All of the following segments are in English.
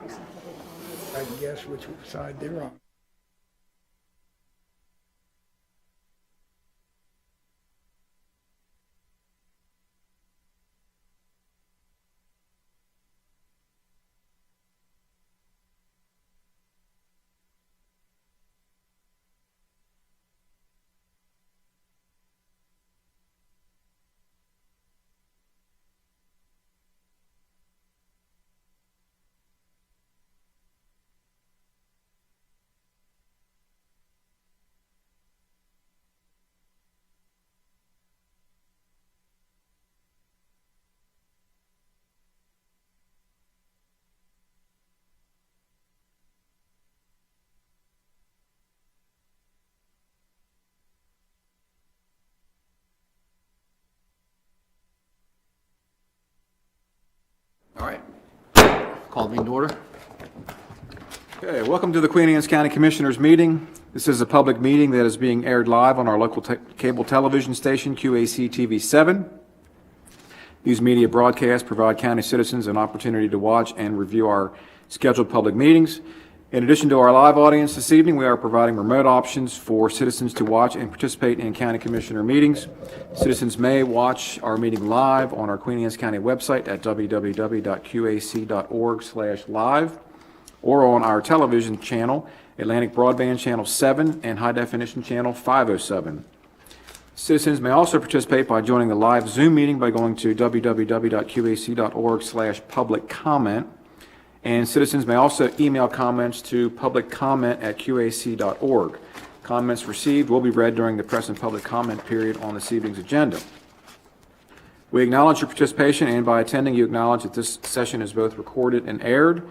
I can guess which side they're on. All right. Call the meeting to order. Okay, welcome to the Queen Anne's County Commissioners Meeting. This is a public meeting that is being aired live on our local cable television station, QACTV 7. These media broadcasts provide county citizens an opportunity to watch and review our scheduled public meetings. In addition to our live audience this evening, we are providing remote options for citizens to watch and participate in county commissioner meetings. Citizens may watch our meeting live on our Queen Anne's County website at www.qac.org/live or on our television channel, Atlantic Broadband Channel 7 and High Definition Channel 507. Citizens may also participate by joining the live Zoom meeting by going to www.qac.org/public comment. And citizens may also email comments to publiccomment@qac.org. Comments received will be read during the press and public comment period on this evening's agenda. We acknowledge your participation, and by attending, you acknowledge that this session is both recorded and aired.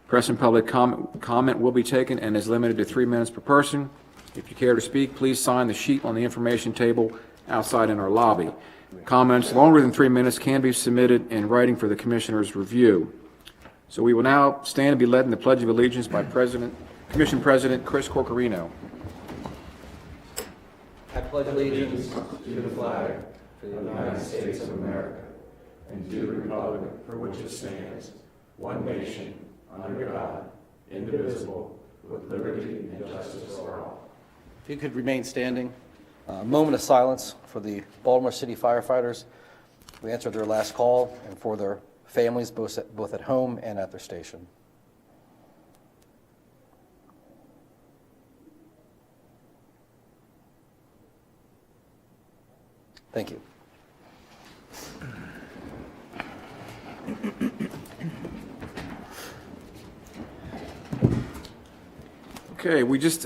Press and public comment will be taken and is limited to 3 minutes per person. If you care to speak, please sign the sheet on the information table outside in our lobby. Comments longer than 3 minutes can be submitted in writing for the Commissioner's review. So we will now stand and be led in the Pledge of Allegiance by Commission President Chris Corcorino. I pledge allegiance to the flag of the United States of America and to the republic for which it stands, one nation, under God, indivisible, with liberty and justice for all. If you could remain standing. A moment of silence for the Baltimore City firefighters who answered their last call and for their families, both at home and at their station. Thank you. Okay, we just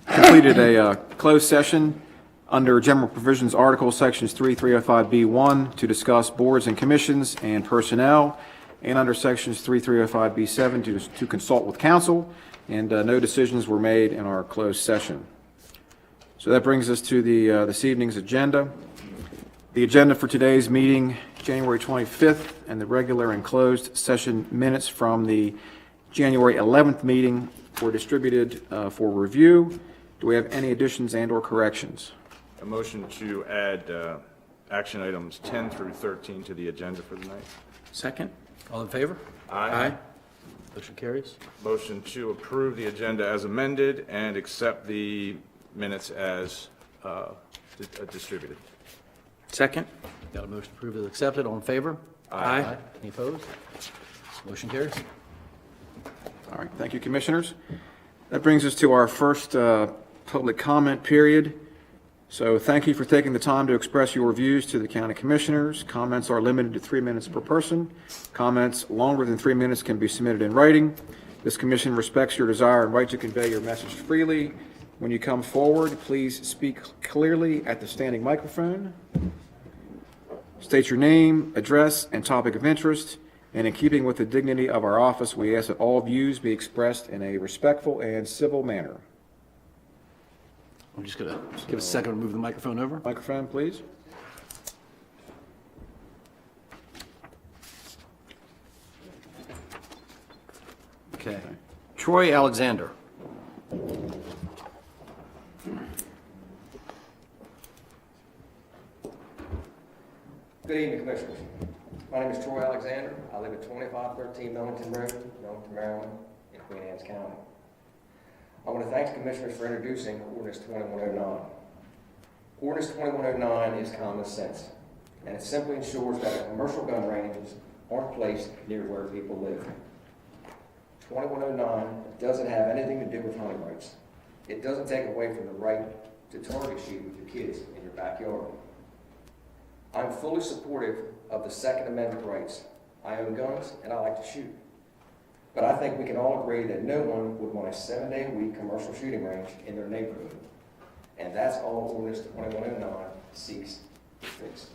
completed a closed session under General Provisions Article Sections 3305B1 to discuss boards and commissions and personnel, and under Sections 3305B7 to consult with counsel, and no decisions were made in our closed session. So that brings us to this evening's agenda. The agenda for today's meeting, January 25th, and the regular and closed session minutes from the January 11th meeting were distributed for review. Do we have any additions and or corrections? A motion to add action items 10 through 13 to the agenda for the night. Second. All in favor? Aye. Motion carries. Motion to approve the agenda as amended and accept the minutes as distributed. Second. Got a motion to approve as accepted. All in favor? Aye. Any opposed? Motion carries. All right, thank you, Commissioners. That brings us to our first public comment period. So thank you for taking the time to express your views to the County Commissioners. Comments are limited to 3 minutes per person. Comments longer than 3 minutes can be submitted in writing. This Commission respects your desire and right to convey your message freely. When you come forward, please speak clearly at the standing microphone. State your name, address, and topic of interest. And in keeping with the dignity of our office, we ask that all views be expressed in a respectful and civil manner. I'm just going to give a second to move the microphone over. Microphone, please. Okay. Troy Alexander. Good evening, Commissioners. My name is Troy Troy Alexander. I live at 2513 Millington Road, Millington, Maryland, in Queen Anne's County. I want to thank the Commissioners for introducing Ordinance 2109. Ordinance 2109 is common sense, and it simply ensures that commercial gun ranges aren't placed near where people live. 2109 doesn't have anything to do with hunting rights. It doesn't take away from the right to target shoot with your kids in your backyard. I'm fully supportive of the Second Amendment rights. I own guns and I like to shoot. But I think we can all agree that no one would want a 7-day-a-week commercial shooting range in their neighborhood. And that's all Ordinance 2109 seeks to fix.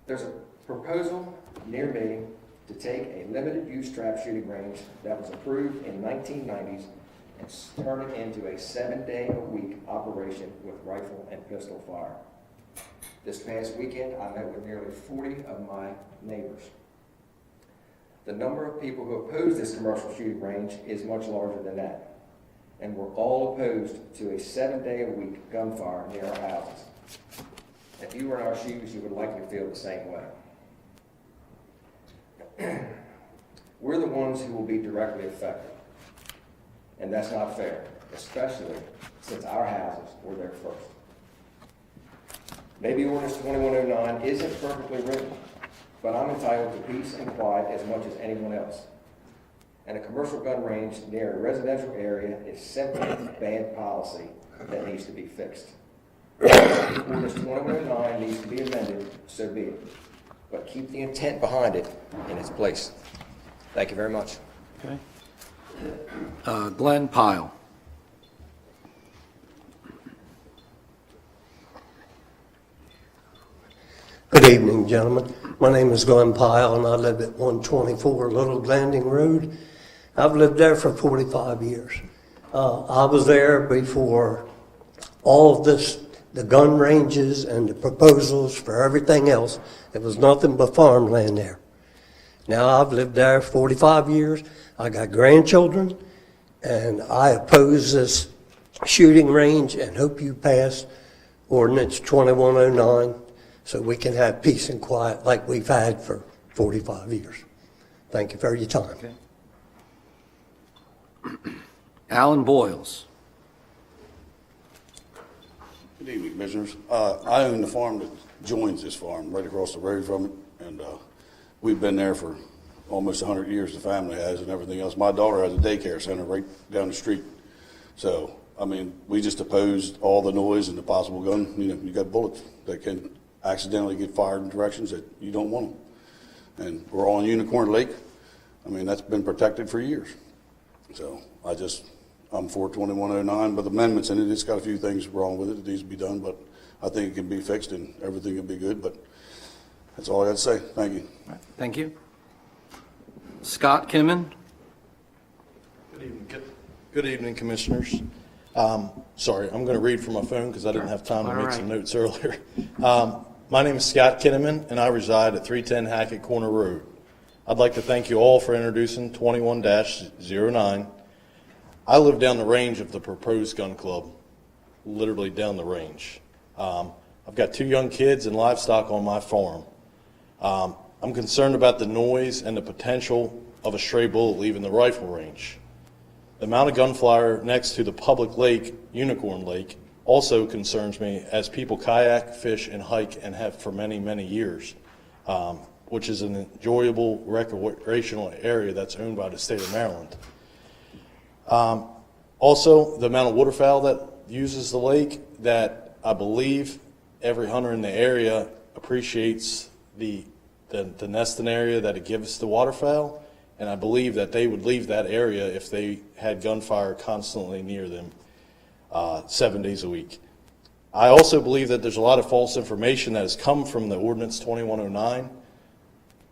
There's a proposal near me to take a limited use trap shooting range that was approved in 1990s and turn it into a 7-day-a-week operation with rifle and pistol fire. This past weekend, I met with nearly 40 of my neighbors. The number of people who oppose this commercial shooting range is much larger than that. And we're all opposed to a 7-day-a-week gunfire near our houses. If you were in our shoes, you would likely feel the same way. We're the ones who will be directly affected. And that's not fair, especially since our houses were there first. Maybe Ordinance 2109 isn't perfectly written, but I'm entitled to peace and quiet as much as anyone else. And a commercial gun range near a residential area is simply bad policy that needs to be fixed. Ordinance 2109 needs to be amended, so be it. But keep the intent behind it in its place. Thank you very much. Okay. Glenn Pyle. Good evening, gentlemen. My name is Glenn Pyle, and I live at 124 Little Landing Road. I've lived there for 45 years. I was there before all of this, the gun ranges and the proposals for everything else. There was nothing but farmland there. Now I've lived there 45 years. I got grandchildren, and I oppose this shooting range and hope you pass Ordinance 2109 so we can have peace and quiet like we've had for 45 years. Thank you for your time. Okay. Alan Boyles. Good evening, Commissioners. I own the farm that joins this farm, right across the road from it, and we've been there for almost 100 years, the family has, and everything else. My daughter has a daycare center right down the street. So, I mean, we just opposed all the noise and the possible gun. You know, you got bullets that can accidentally get fired in directions that you don't want them. And we're all in Unicorn Lake. I mean, that's been protected for years. So I'm for 2109, but the amendments in it, it's got a few things wrong with it that needs to be done, but I think it can be fixed and everything can be good, but that's all I got to say. Thank you. Thank you. Scott Kinman. Good evening, Commissioners. Sorry, I'm going to read from my phone because I didn't have time to make some notes earlier. My name is Scott Kinnaman, and I reside at 310 Hackett Corner Road. I'd like to thank you all for introducing 21-09. I live down the range of the proposed gun club, literally down the range. I've got 2 young kids and livestock on my farm. I'm concerned about the noise and the potential of a stray bullet leaving the rifle range. The amount of gunfire next to the public lake, Unicorn Lake, also concerns me as people kayak, fish, and hike and have for many, many years, which is an enjoyable recreational area that's owned by the state of Maryland. Also, the amount of waterfowl that uses the lake, that I believe every hunter in the area appreciates the nesting area that it gives the waterfowl, and I believe that they would leave that area if they had gunfire constantly near them 7 days a week. I also believe that there's a lot of false information that has come from the Ordinance 2109,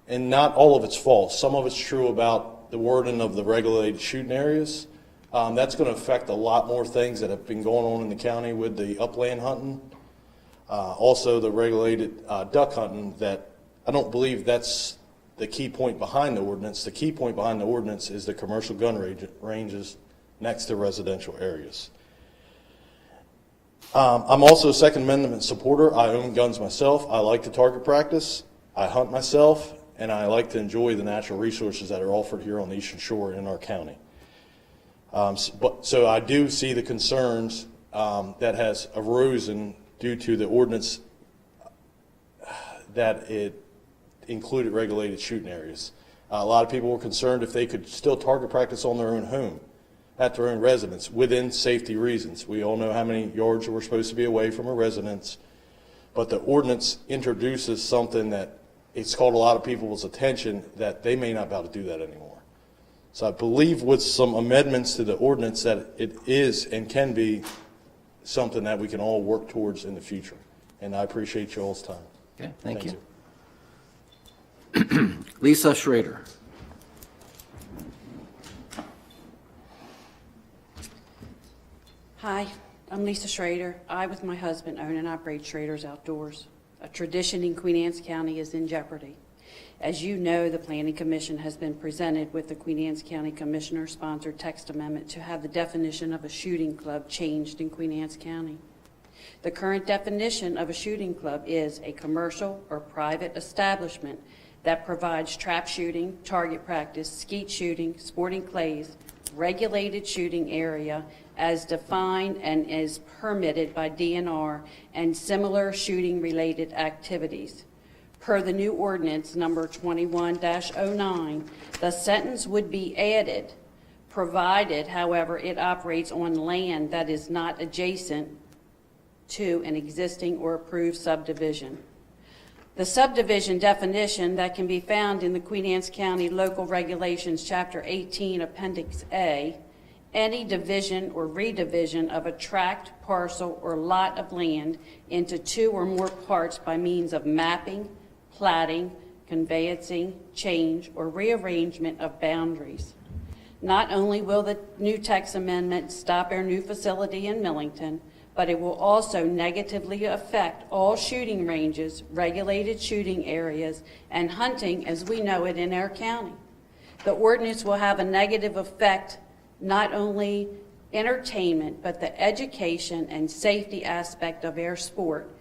and not all of it's false. Some of it's true about the wording of the regulated shooting areas. That's going to affect a lot more things that have been going on in the county with the upland hunting. Also the regulated duck hunting, that I don't believe that's the key point behind the ordinance. The key point behind the ordinance is the commercial gun ranges next to residential areas. I'm also a Second Amendment supporter. I own guns myself. I like to target practice. I hunt myself, and I like to enjoy the natural resources that are offered here on the Eastern Shore in our county. So I do see the concerns that has arisen due to the ordinance that it included regulated shooting areas. A lot of people were concerned if they could still target practice on their own home, at their own residence, within safety reasons. We all know how many yards we're supposed to be away from a residence, but the ordinance introduces something that it's called a lot of people's attention that they may not be able to do that anymore. So I believe with some amendments to the ordinance that it is and can be something that we can all work towards in the future. And I appreciate you all's time. Okay, thank you. Lisa Schrader. Hi, I'm Lisa Schrader. I, with my husband, own and operate Schrader's Outdoors. A tradition in Queen Anne's County is in jeopardy. As you know, the Planning Commission has been presented with the Queen Anne's County Commissioner-sponsored text amendment to have the definition of a shooting club changed in Queen Anne's County. The current definition of a shooting club is a commercial or private establishment that provides trap shooting, target practice, skeet shooting, sporting clays, regulated shooting area as defined and is permitted by DNR, and similar shooting-related activities. Per the new ordinance number 21-09, the sentence would be added, provided, however, it operates on land that is not adjacent to an existing or approved subdivision. The subdivision definition that can be found in the Queen Anne's County Local Regulations, Chapter 18, Appendix A, any division or redivision of a tract, parcel, or lot of land into two or more parts by means of mapping, platting, conveyancing, change, or rearrangement of boundaries. Not only will the new text amendment stop our new facility in Millington, but it will also negatively affect all shooting ranges, regulated shooting areas, and hunting as we know it in our county. The ordinance will have a negative effect not only entertainment, but the education and safety aspect of our sport,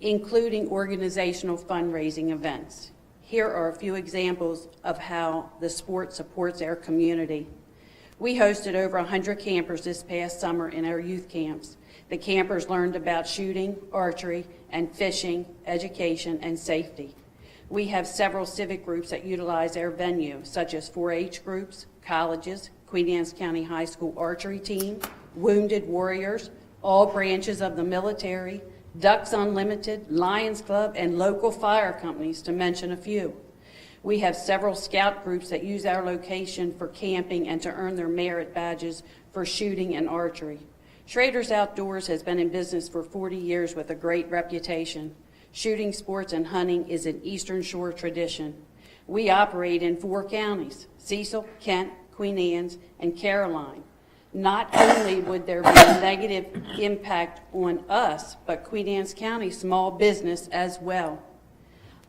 including organizational fundraising events. Here are a few examples of how the sport supports our community. We hosted over 100 campers this past summer in our youth camps. The campers learned about shooting, archery, and fishing, education, and safety. We have several civic groups that utilize our venue, such as 4-H groups, colleges, Queen Anne's County High School archery team, Wounded Warriors, all branches of the military, Ducks Unlimited, Lions Club, and local fire companies, to mention a few. We have several scout groups that use our location for camping and to earn their merit badges for shooting and archery. Schrader's Outdoors has been in business for 40 years with a great reputation. Shooting sports and hunting is an Eastern Shore tradition. We operate in 4 counties, Cecil, Kent, Queen Anne's, and Caroline. Not only would there be a negative impact on us, but Queen Anne's County small business as well.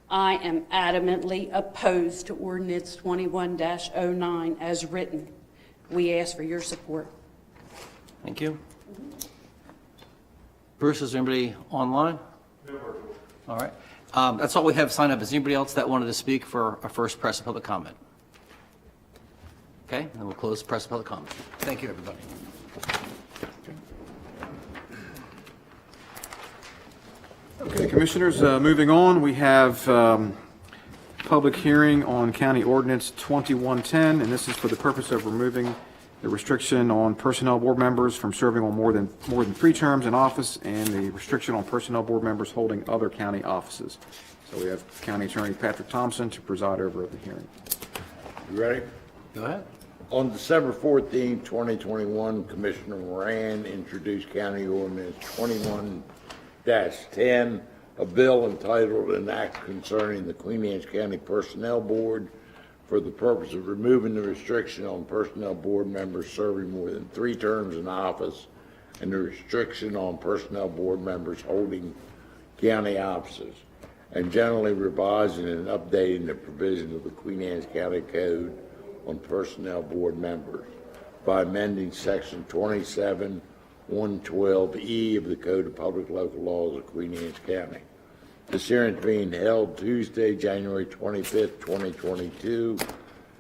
I am adamantly opposed to Ordinance 21-09 as written. We ask for your support. Thank you. Bruce, is there anybody online? No. All right. That's all we have signed up. Is anybody else that wanted to speak for our first press and public comment? Okay, then we'll close press and public comment. Thank you, everybody. Okay, Commissioners, moving on, we have public hearing on County Ordinance 2110, and this is for the purpose of removing the restriction on personnel board members from serving on more than 3 terms in office, and the restriction on personnel board members holding other county offices. So we have County Attorney Patrick Thompson to preside over the hearing. You ready? Go ahead. On December 14, 2021, Commissioner Moran introduced County Ordinance 21-10, a bill entitled An Act Concerning the Queen Anne's County Personnel Board for the purpose of removing the restriction on personnel board members serving more than 3 terms in office and the restriction on personnel board members holding county offices, and generally revising and updating the provision of the Queen Anne's County Code on personnel board members by amending Section 27-112E of the Code of Public Local Laws of Queen Anne's County. This hearing is being held Tuesday, January 25th, 2022,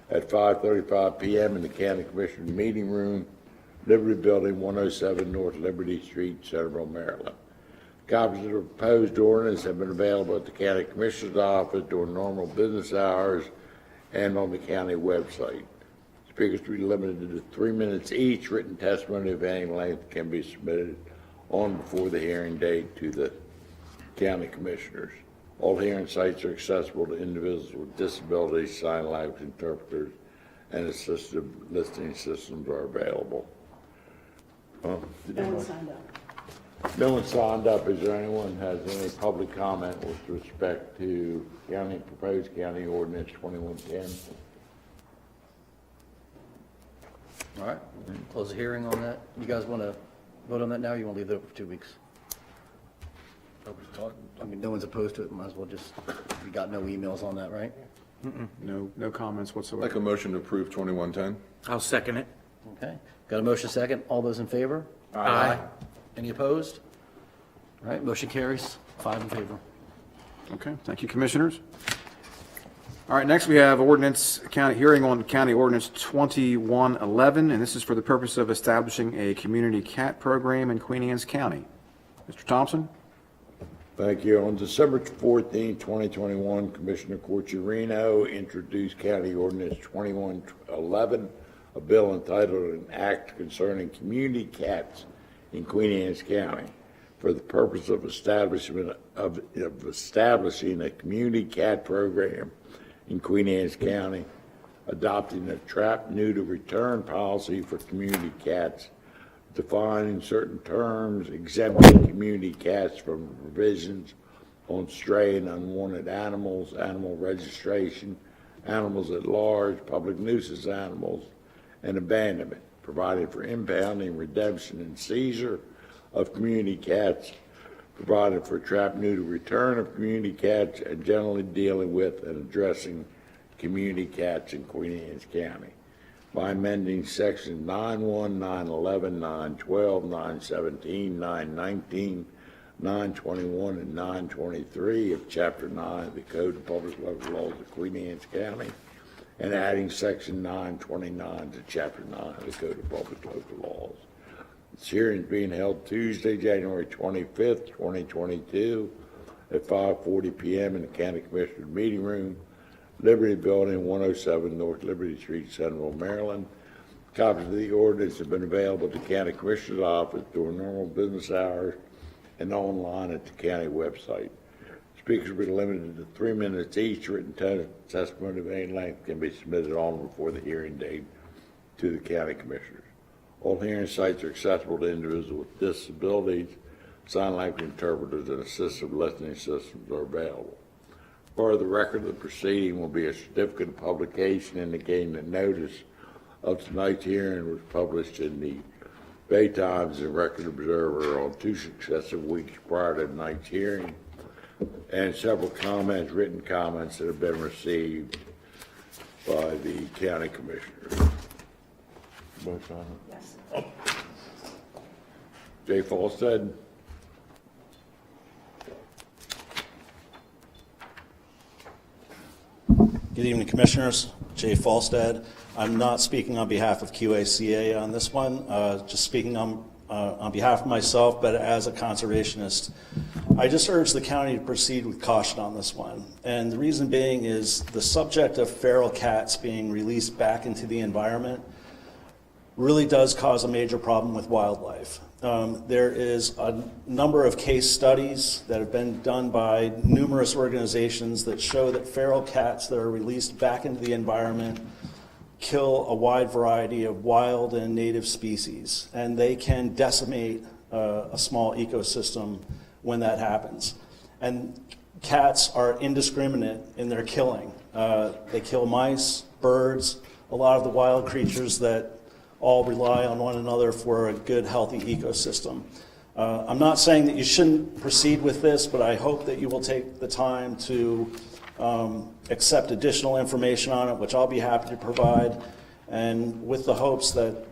at 5:35 p.m. in the County Commissioners Meeting Room, Liberty Building, 107 North Liberty Street, Centerville, Maryland. Copies of the proposed ordinance have been available at the County Commissioner's office during normal business hours and on the county website. Speakers to be limited to 3 minutes each. Written testimony of any length can be submitted on before the hearing date to the county commissioners. All hearing sites are accessible to individuals with disabilities, sign language interpreters, and assistive listening systems are available. No one signed up. No one signed up. Is there anyone who has any public comment with respect to proposed county ordinance 2110? All right, close the hearing on that. You guys want to vote on that now, or you want to leave it open for 2 weeks? I mean, no one's opposed to it, might as well just, we got no emails on that, right? No comments whatsoever. Make a motion to approve 2110. I'll second it. Okay, got a motion second. All those in favor? Aye. Any opposed? All right, motion carries, 5 in favor. Okay, thank you, Commissioners. All right, next we have hearing on County Ordinance 2111, and this is for the purpose of establishing a community cat program in Queen Anne's County. Mr. Thompson? Thank you. On December 14, 2021, Commissioner Corchirino introduced County Ordinance 2111, a bill entitled An Act Concerning Community Cats in Queen Anne's County, for the purpose of establishing a community cat program in Queen Anne's County, adopting a trap, neuter, return policy for community cats, defining certain terms, exempting community cats from provisions on stray and unwanted animals, animal registration, animals at large, public nuisance animals, and abandonment, providing for impounding, redemption, and seizure of community cats, provided for trap, neuter, return of community cats, and generally dealing with and addressing community cats in Queen Anne's County by amending sections 9:1, 9:11, 9:12, 9:17, 9:19, 9:21, and 9:23 of Chapter 9 of the Code of Public Local Laws of Queen Anne's County, and adding section 929 to Chapter 9 of the Code of Public Local Laws. This hearing is being held Tuesday, January 25th, 2022, at 5:40 p.m. in the County Commissioners Meeting Room, Liberty Building, 107 North Liberty Street, Centerville, Maryland. Copies of the ordinance have been available at the County Commissioner's office during normal business hours and online at the county website. Speakers will be limited to 3 minutes each. Written testimony of any length can be submitted on before the hearing date to the county commissioners. All hearing sites are accessible to individuals with disabilities. Sign language interpreters and assistive listening systems are available. Part of the record of the proceeding will be a certificate of publication indicating that notice of tonight's hearing was published in the Bay Times and Record Observer on 2 successive weeks prior to tonight's hearing, and several written comments that have been received by the county commissioners. Yes. Jay Falstead. Good evening, Commissioners. Jay Falstead. I'm not speaking on behalf of QACA on this one, just speaking on behalf of myself, but as a conservationist. I just urge the county to proceed with caution on this one. And the reason being is the subject of feral cats being released back into the environment really does cause a major problem with wildlife. There is a number of case studies that have been done by numerous organizations that show that feral cats that are released back into the environment kill a wide variety of wild and native species, and they can decimate a small ecosystem when that happens. And cats are indiscriminate in their killing. They kill mice, birds, a lot of the wild creatures that all rely on one another for a good, healthy ecosystem. I'm not saying that you shouldn't proceed with this, but I hope that you will take the time to accept additional information on it, which I'll be happy to provide, and with the hopes that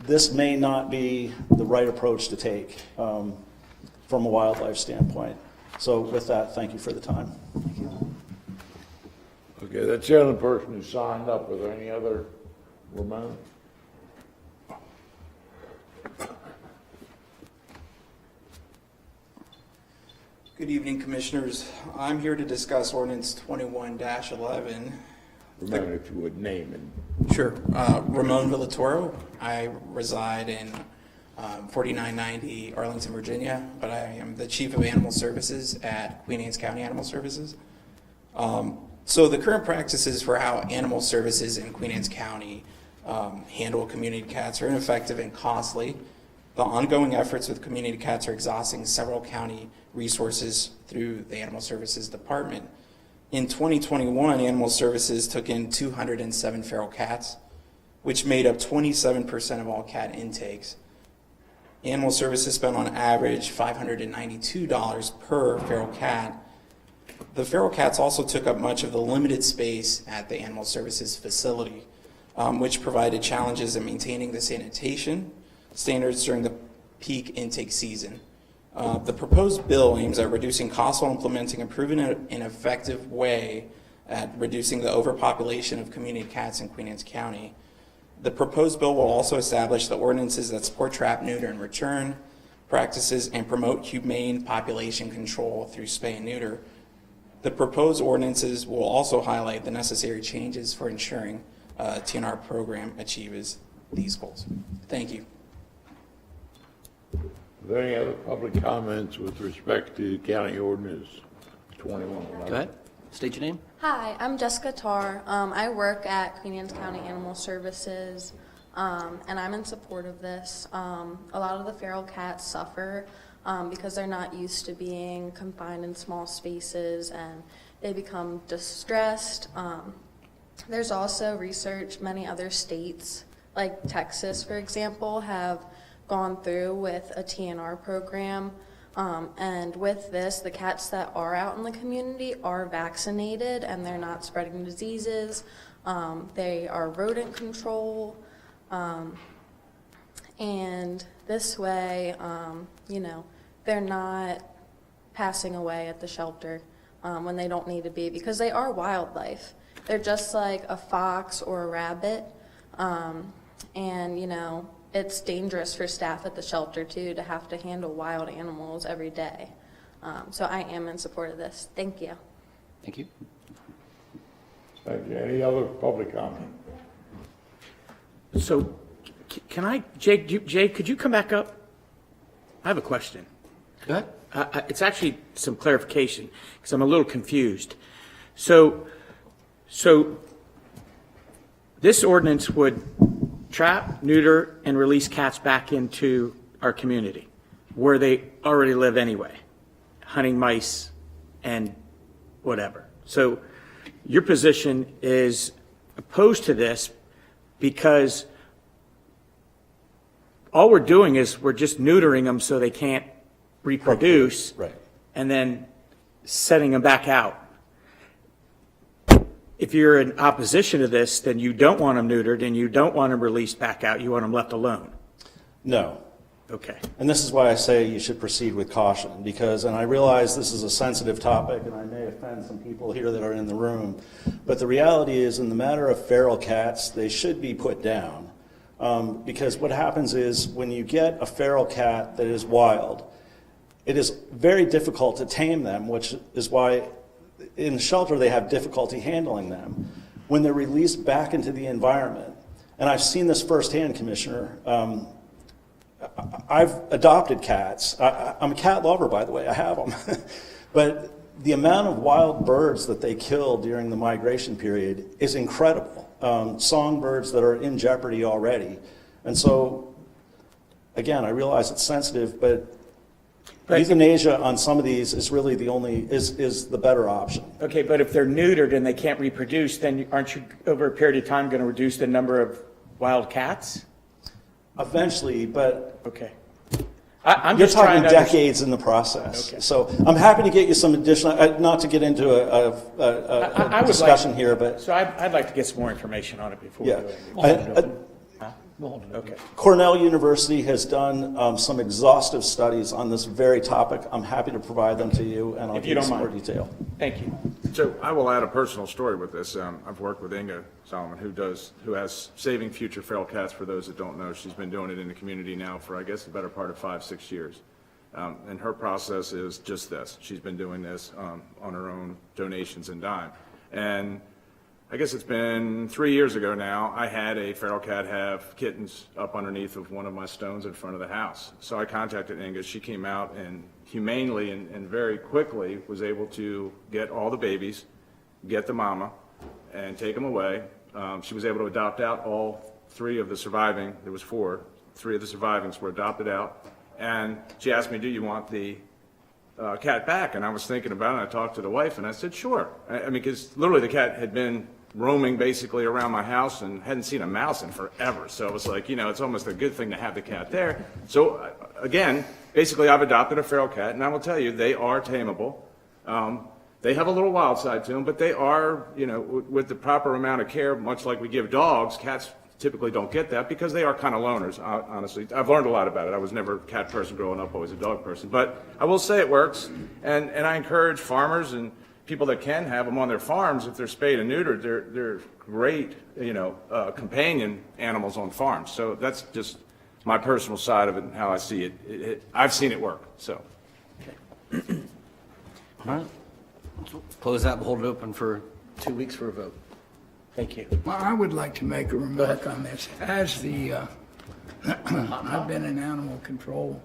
this may not be the right approach to take from a wildlife standpoint. So with that, thank you for the time. Okay, that's the only person who signed up. Are there any other, Ramon? Good evening, Commissioners. I'm here to discuss Ordinance 21-11. Ramon, if you would name and Sure. Ramon Villatoro. I reside in 4990 Arlington, Virginia, but I am the Chief of Animal Services at Queen Anne's County Animal Services. So the current practices for how animal services in Queen Anne's County handle community cats are ineffective and costly. The ongoing efforts with community cats are exhausting several county resources through the Animal Services Department. In 2021, Animal Services took in 207 feral cats, which made up 27% of all cat intakes. Animal Services spent on average $592 per feral cat. The feral cats also took up much of the limited space at the Animal Services facility, which provided challenges in maintaining the sanitation standards during the peak intake season. The proposed bill aims at reducing costs while implementing a proven and effective way at reducing the overpopulation of community cats in Queen Anne's County. The proposed bill will also establish the ordinances that support trap, neuter, and return practices and promote humane population control through spay and neuter. The proposed ordinances will also highlight the necessary changes for ensuring TNR program achieves these goals. Thank you. are there any other public comments with respect to County Ordinance 2111? Go ahead. State your name. Hi, I'm Jessica Tarr. I work at Queen Anne's County Animal Services, and I'm in support of this. A lot of the feral cats suffer because they're not used to being confined in small spaces, and they become distressed. There's also research, many other states, like Texas, for example, have gone through with a TNR program. And with this, the cats that are out in the community are vaccinated and they're not spreading diseases. They are rodent control. And this way, they're not passing away at the shelter when they don't need to be, because they are wildlife. They're just like a fox or a rabbit. It's dangerous for staff at the shelter, too, to have to handle wild animals every day. So I am in support of this. Thank you. Thank you. Thank you. Any other public comment? So, can I, Jay, could you come back up? I have a question. Go ahead. It's actually some clarification, because I'm a little confused. So this ordinance would trap, neuter, and release cats back into our community, where they already live anyway, hunting mice and whatever. So your position is opposed to this because all we're doing is we're just neutering them so they can't reproduce, Right. and then setting them back out. If you're in opposition to this, then you don't want them neutered and you don't want them released back out. You want them left alone. No. Okay. And this is why I say you should proceed with caution, because, and I realize this is a sensitive topic and I may offend some people here that are in the room, but the reality is, in the matter of feral cats, they should be put down. Because what happens is, when you get a feral cat that is wild, it is very difficult to tame them, which is why in the shelter they have difficulty handling them. When they're released back into the environment, and I've seen this firsthand, Commissioner, I've adopted cats. I'm a cat lover, by the way, I have them. But the amount of wild birds that they kill during the migration period is incredible. Songbirds that are in jeopardy already. And so, again, I realize it's sensitive, but euthanasia on some of these is really is the better option. Okay, but if they're neutered and they can't reproduce, then aren't you, over a period of time, going to reduce the number of wild cats? Eventually, but Okay. I'm you're just trying talking to decades in the process. Okay. So I'm happy to get you some additional, not to get into a I would discussion like, here, but So I'd like to get some more information on it before we yeah. do it. Okay. Cornell University has done some exhaustive studies on this very topic. I'm happy to provide them to you, and I'll If you give you don't some more mind. detail. Thank you. So I will add a personal story with this. I've worked with Inga Solomon, who has Saving Future Feral Cats. For those that don't know, she's been doing it in the community now for, I guess, the better part of 5-6 years. And her process is just this. She's been doing this on her own donations and dime. And I guess it's been 3 years ago now, I had a feral cat have kittens up underneath of one of my stones in front of the house. So I contacted Inga. She came out and humanely and very quickly was able to get all the babies, get the mama, and take them away. She was able to adopt out all 3 of the surviving. There was 4. 3 of the survivings were adopted out. And she asked me, do you want the cat back? And I was thinking about it, and I talked to the wife, and I said, sure. I mean, because literally the cat had been roaming basically around my house and hadn't seen a mouse in forever. So it was like, it's almost a good thing to have the cat there. So again, basically I've adopted a feral cat, and I will tell you, they are tameable. They have a little wild side to them, but they are, with the proper amount of care, much like we give dogs, cats typically don't get that because they are kind of loners, honestly. I've learned a lot about it. I was never a cat person growing up, always a dog person. But I will say it works, and I encourage farmers and people that can have them on their farms, if they're spayed and neutered, they're great, companion animals on farms. So that's just my personal side of it and how I see it. I've seen it work, so. All right. Close that, we'll hold it open for 2 weeks for a vote. Thank you. Well, I would like to make a remark on this. As the, I've been in animal control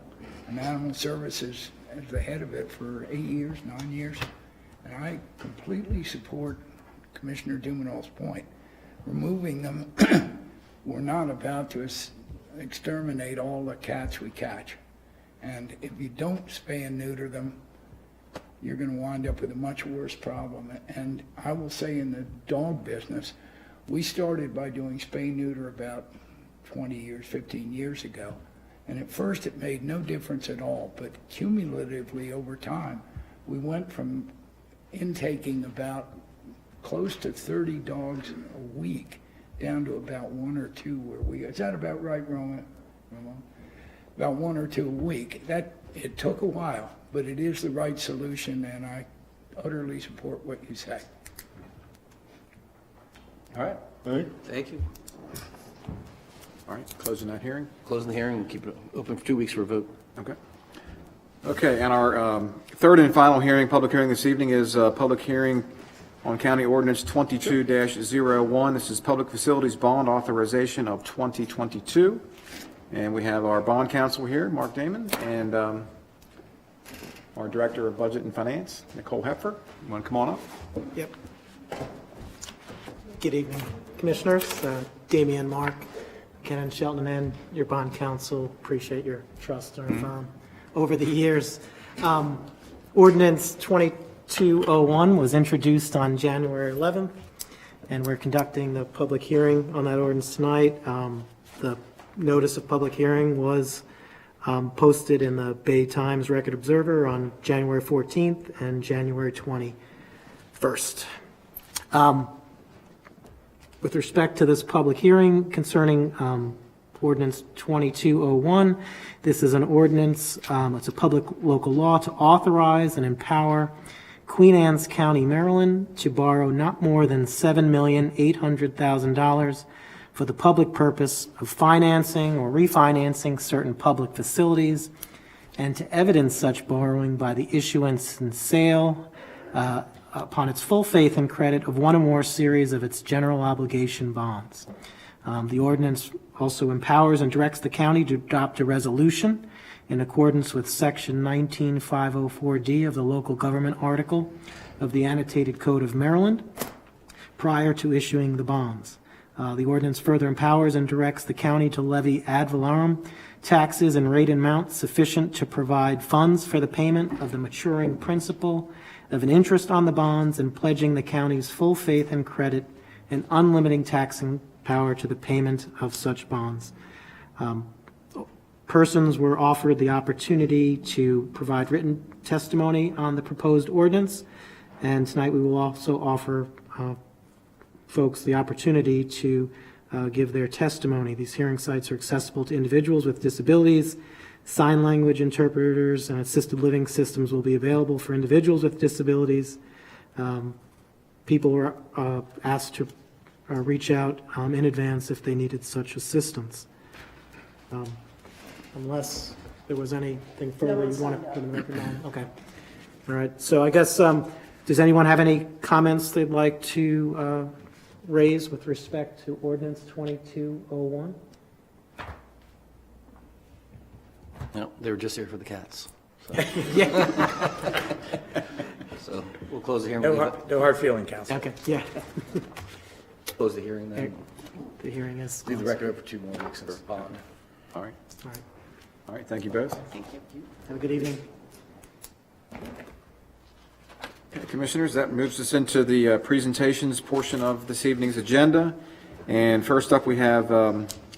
and animal services as the head of it for 8 years, 9 years, and I completely support Commissioner Juvenile's point. Removing them, we're not about to exterminate all the cats we catch. And if you don't spay and neuter them, you're going to wind up with a much worse problem. And I will say in the dog business, we started by doing spay-neuter about 20 years, 15 years ago. And at first it made no difference at all, but cumulatively over time, we went from intaking about close to 30 dogs a week down to about 1 or 2 where we, is that about right, Roman? About 1 or 2 a week. It took a while, but it is the right solution, and I utterly support what you say. All right. Thank you. All right, closing that hearing. Closing the hearing, we'll keep it open for 2 weeks for a vote. Okay. Okay, and our third and final hearing, public hearing this evening is public hearing on County Ordinance 22-01. This is Public Facilities Bond Authorization of 2022. And we have our bond counsel here, Mark Damon, and our Director of Budget and Finance, Nicole Hepfer. You want to come on up? Yep. Good evening, Commissioners. Damian, Mark, Ken, Shelton, and your bond counsel. Appreciate your trust in our firm over the years. Ordinance 2201 was introduced on January 11th, and we're conducting the public hearing on that ordinance tonight. The notice of public hearing was posted in the Bay Times Record Observer on January 14th and January 21st. With respect to this public hearing concerning Ordinance 2201, this is an ordinance, it's a public local law to authorize and empower Queen Anne's County, Maryland, to borrow not more than $7,800,000 for the public purpose of financing or refinancing certain public facilities, and to evidence such borrowing by the issuance and sale upon its full faith and credit of one or more series of its general obligation bonds. The ordinance also empowers and directs the county to adopt a resolution in accordance with Section 19504D of the Local Government Article of the Annotated Code of Maryland prior to issuing the bonds. The ordinance further empowers and directs the county to levy ad valorem taxes and rate amounts sufficient to provide funds for the payment of the maturing principal of an interest on the bonds and pledging the county's full faith and credit and unlimited taxing power to the payment of such bonds. Persons were offered the opportunity to provide written testimony on the proposed ordinance, and tonight we will also offer folks the opportunity to give their testimony. These hearing sites are accessible to individuals with disabilities. Sign language interpreters and assisted living systems will be available for individuals with disabilities. People were asked to reach out in advance if they needed such assistance. Unless there was anything further you want to put in the record on. Okay. All right. So I guess, does anyone have any comments they'd like to raise with respect to Ordinance 2201? No, they were just here for the cats. So, Yeah. so we'll close the hearing. No hard feeling, counsel. Okay, yeah. Close the hearing then. The hearing is Leave the closed. record open for 2 more weeks. Since All right. All right. All right, thank you both. Thank you. Have a good evening. Okay, Commissioners, that moves us into the presentations portion of this evening's agenda. And first up, we have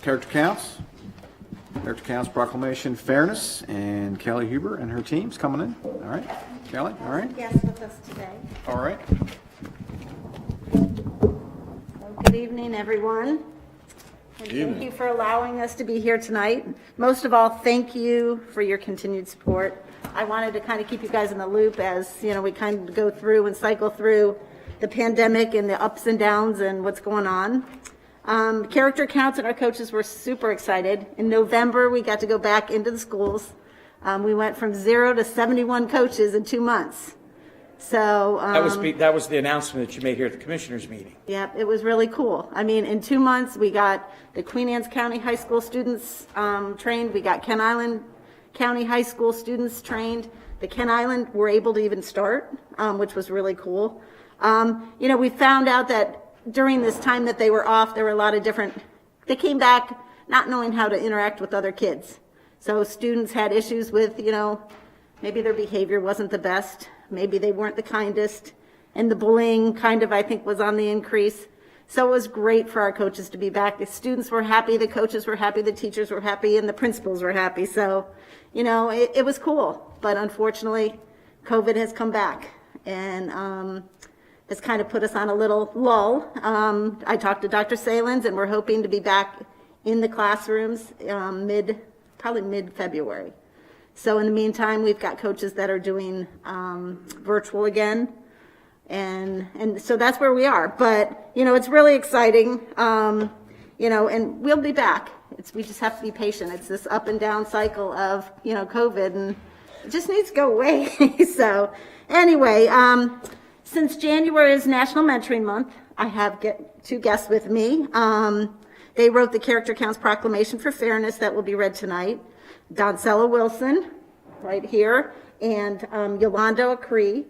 character counts. Character counts proclamation fairness, and Kelly Huber and her team's coming in. All right, Kelly, all right, Guest with us today. all right. Good evening, everyone. And thank you for allowing us to be here tonight. Most of all, thank you for your continued support. I wanted to kind of keep you guys in the loop as, you know, we kind of go through and cycle through the pandemic and the ups and downs and what's going on. Character counts and our coaches were super excited. In November, we got to go back into the schools. We went from 0 to 71 coaches in 2 months. So That was the announcement that you made here at the Commissioners Meeting. Yep, it was really cool. I mean, in 2 months, we got the Queen Anne's County High School students trained. We got Ken Island County High School students trained. The Ken Island were able to even start, which was really cool. You know, we found out that during this time that they were off, there were a lot of they came back not knowing how to interact with other kids. So students had issues with, you know, maybe their behavior wasn't the best. Maybe they weren't the kindest, and the bullying kind of, I think, was on the increase. So it was great for our coaches to be back. The students were happy, the coaches were happy, the teachers were happy, and the principals were happy. So, you know, it was cool. But unfortunately, COVID has come back, and has kind of put us on a little lull. I talked to Dr. Salins, and we're hoping to be back in the classrooms probably mid-February. So in the meantime, we've got coaches that are doing virtual again. And so that's where we are. But, you know, it's really exciting, you know, and we'll be back. We just have to be patient. It's this up and down cycle of, you know, COVID, and it just needs to go away. So anyway, since January is National Mentoring Month, I have 2 guests with me. They wrote the Character Counts Proclamation for Fairness that will be read tonight. Doncella Wilson, right here, and Yolanda Acree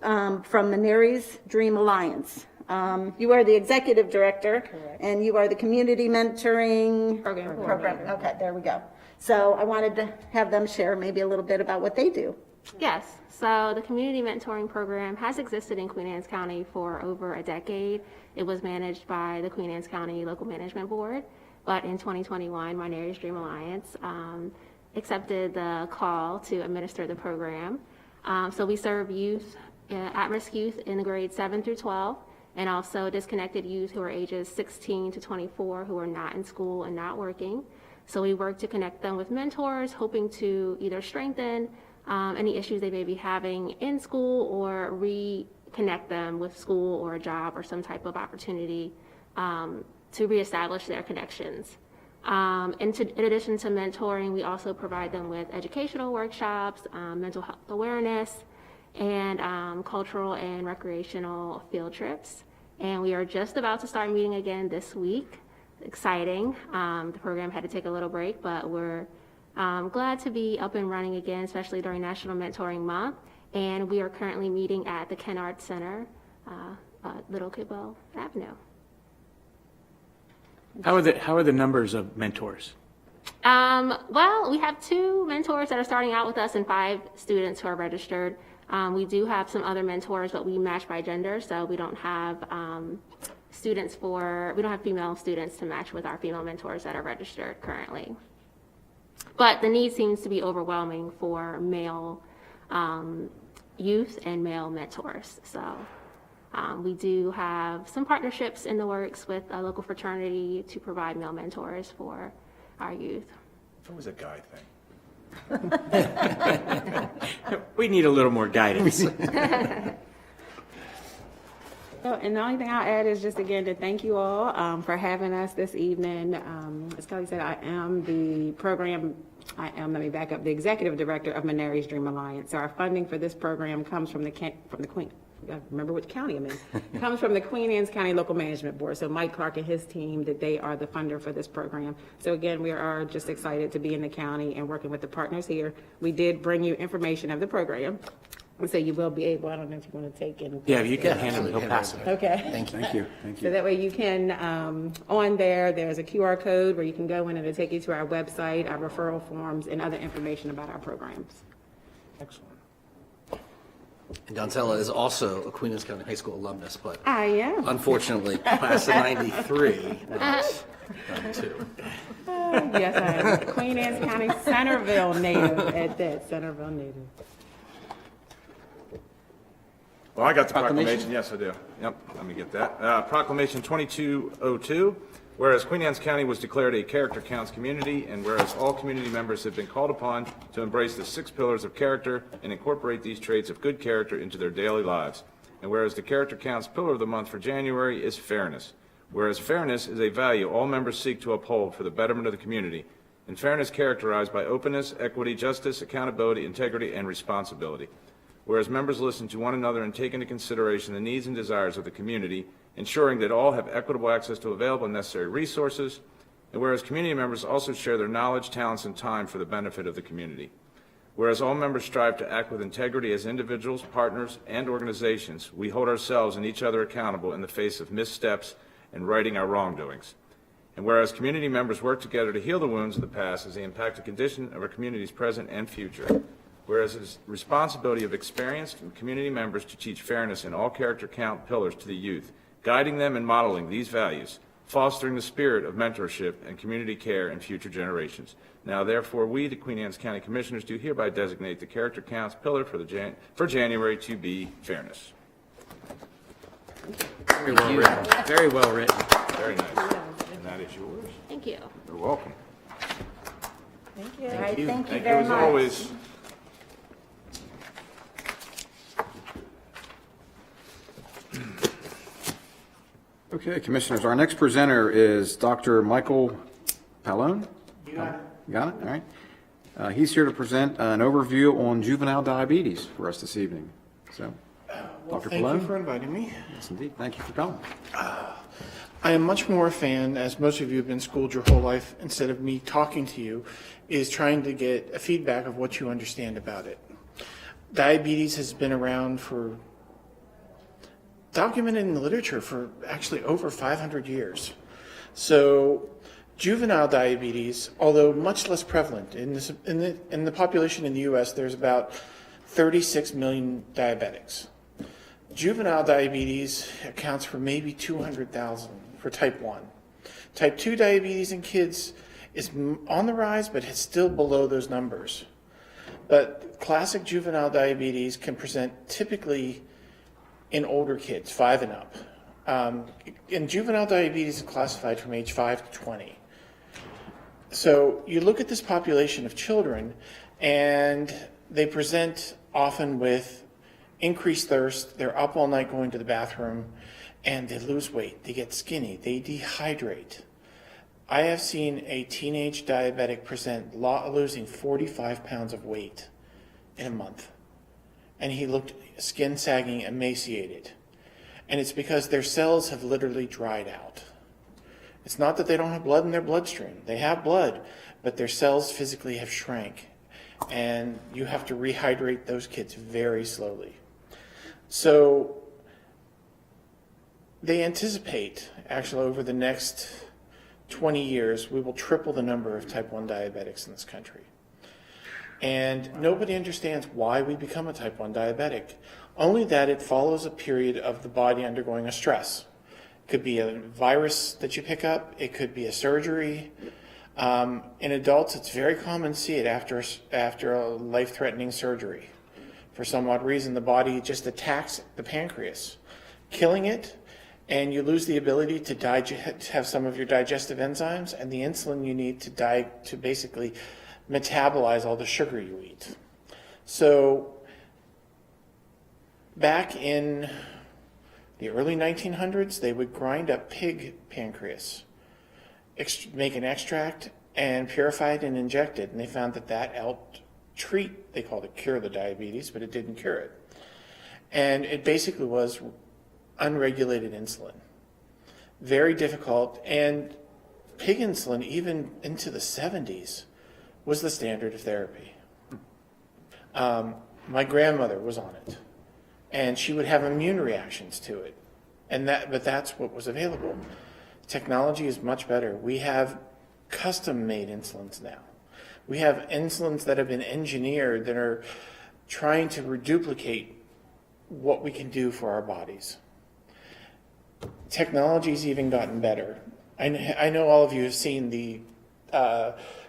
from Manery's Dream Alliance. You are the executive director, and you are the community mentoring program. Okay, there we go. So I wanted to have them share maybe a little bit about what they do. Yes, so the community mentoring program has existed in Queen Anne's County for over a decade. It was managed by the Queen Anne's County Local Management Board, but in 2021, Manery's Dream Alliance accepted the call to administer the program. So we serve youth, at-risk youth in the grades 7 through 12, and also disconnected youth who are ages 16 to 24 who are not in school and not working. So we work to connect them with mentors, hoping to either strengthen any issues they may be having in school or reconnect them with school or a job or some type of opportunity to reestablish their connections. In addition to mentoring, we also provide them with educational workshops, mental health awareness, and cultural and recreational field trips. And we are just about to start meeting again this week. Exciting. The program had to take a little break, but we're glad to be up and running again, especially during National Mentoring Month. And we are currently meeting at the Ken Arts Center, Little Kidwell Avenue. How are the numbers of mentors? Well, we have 2 mentors that are starting out with us and 5 students who are registered. We do have some other mentors, but we match by gender, so we don't have we don't have female students to match with our female mentors that are registered currently. But the need seems to be overwhelming for male youth and male mentors. So We do have some partnerships in the works with a local fraternity to provide male mentors for our youth. It's always a guy thing. We need a little more guidance. So, and the only thing I'll add is just again to thank you all for having us this evening. As Kelly said, I am the executive director of Menary's Dream Alliance. So our funding for this program comes from the Queen. I remember which county I'm in. It comes from the Queen Anne's County Local Management Board. So Mike Clark and his team, that they are the funder for this program. So again, we are just excited to be in the county and working with the partners here. We did bring you information of the program. So you will be able, I don't know if you want to take it. Yeah, you can hand him, he'll pass it. Okay. Thank you. So that way you can, on there's a QR code where you can go in and it'll take you to our website, our referral forms, and other information about our programs. Excellent. And Donzella is also a Queen Anne's County High School alumnus, but I am. unfortunately, class of 93, not 92. Yes, I am. Queen Anne's County Centerville native at that, Centerville native. Well, I got the proclamation. Yes, I do. Yep, let me get that. Proclamation 2202, whereas Queen Anne's County was declared a character counts community, and whereas all community members have been called upon to embrace the 6 pillars of character and incorporate these traits of good character into their daily lives. And whereas the character counts pillar of the month for January is fairness. Whereas fairness is a value all members seek to uphold for the betterment of the community, and fairness characterized by openness, equity, justice, accountability, integrity, and responsibility. Whereas members listen to one another and take into consideration the needs and desires of the community, ensuring that all have equitable access to available and necessary resources, and whereas community members also share their knowledge, talents, and time for the benefit of the community. Whereas all members strive to act with integrity as individuals, partners, and organizations, we hold ourselves and each other accountable in the face of missteps and righting our wrongdoings. And whereas community members work together to heal the wounds of the past as they impact the condition of our community's present and future. Whereas it is the responsibility of experienced community members to teach fairness in all character count pillars to the youth, guiding them and modeling these values, fostering the spirit of mentorship and community care in future generations. Now, therefore, we, the Queen Anne's County Commissioners, do hereby designate the character counts pillar for January to be fairness. Very well written. Very well written. Very nice. And that is yours. Thank you. You're welcome. Thank you. All right, thank you Thank you very as much. always. Okay, Commissioners, our next presenter is Dr. Michael Pyle. You got it. Got it? All right. He's here to present an overview on juvenile diabetes for us this evening. So, Dr. Pyle. Thank you for inviting me. Yes, indeed. Thank you for coming. I am much more a fan, as most of you have been schooled your whole life, instead of me talking to you, is trying to get a feedback of what you understand about it. Diabetes has been around for, documented in the literature for actually over 500 years. So juvenile diabetes, although much less prevalent, in the population in the U.S., there's about 36 million diabetics. Juvenile diabetes accounts for maybe 200,000 for type 1. Type 2 diabetes in kids is on the rise, but it's still below those numbers. But classic juvenile diabetes can present typically in older kids, 5 and up. And juvenile diabetes is classified from age 5 to 20. So you look at this population of children, and they present often with increased thirst. They're up all night going to the bathroom, and they lose weight. They get skinny. They dehydrate. I have seen a teenage diabetic present losing 45 pounds of weight in a month. And he looked skin sagging, emaciated. And it's because their cells have literally dried out. It's not that they don't have blood in their bloodstream. They have blood, but their cells physically have shrank. And you have to rehydrate those kids very slowly. So they anticipate, actually, over the next 20 years, we will triple the number of type 1 diabetics in this country. And nobody understands why we become a type 1 diabetic, only that it follows a period of the body undergoing a stress. It could be a virus that you pick up. It could be a surgery. In adults, it's very common to see it after a life-threatening surgery. For some odd reason, the body just attacks the pancreas, killing it, and you lose the ability to to have some of your digestive enzymes and the insulin you need to basically metabolize all the sugar you eat. So back in the early 1900s, they would grind up pig pancreas, make an extract, and purify it and inject it. And they found that that helped treat, they called it cure the diabetes, but it didn't cure it. And it basically was unregulated insulin. Very difficult. And pig insulin, even into the 70s, was the standard of therapy. My grandmother was on it, and she would have immune reactions to it. But that's what was available. Technology is much better. We have custom-made insulins now. We have insulins that have been engineered that are trying to reduplicate what we can do for our bodies. Technology's even gotten better. I know all of you have seen the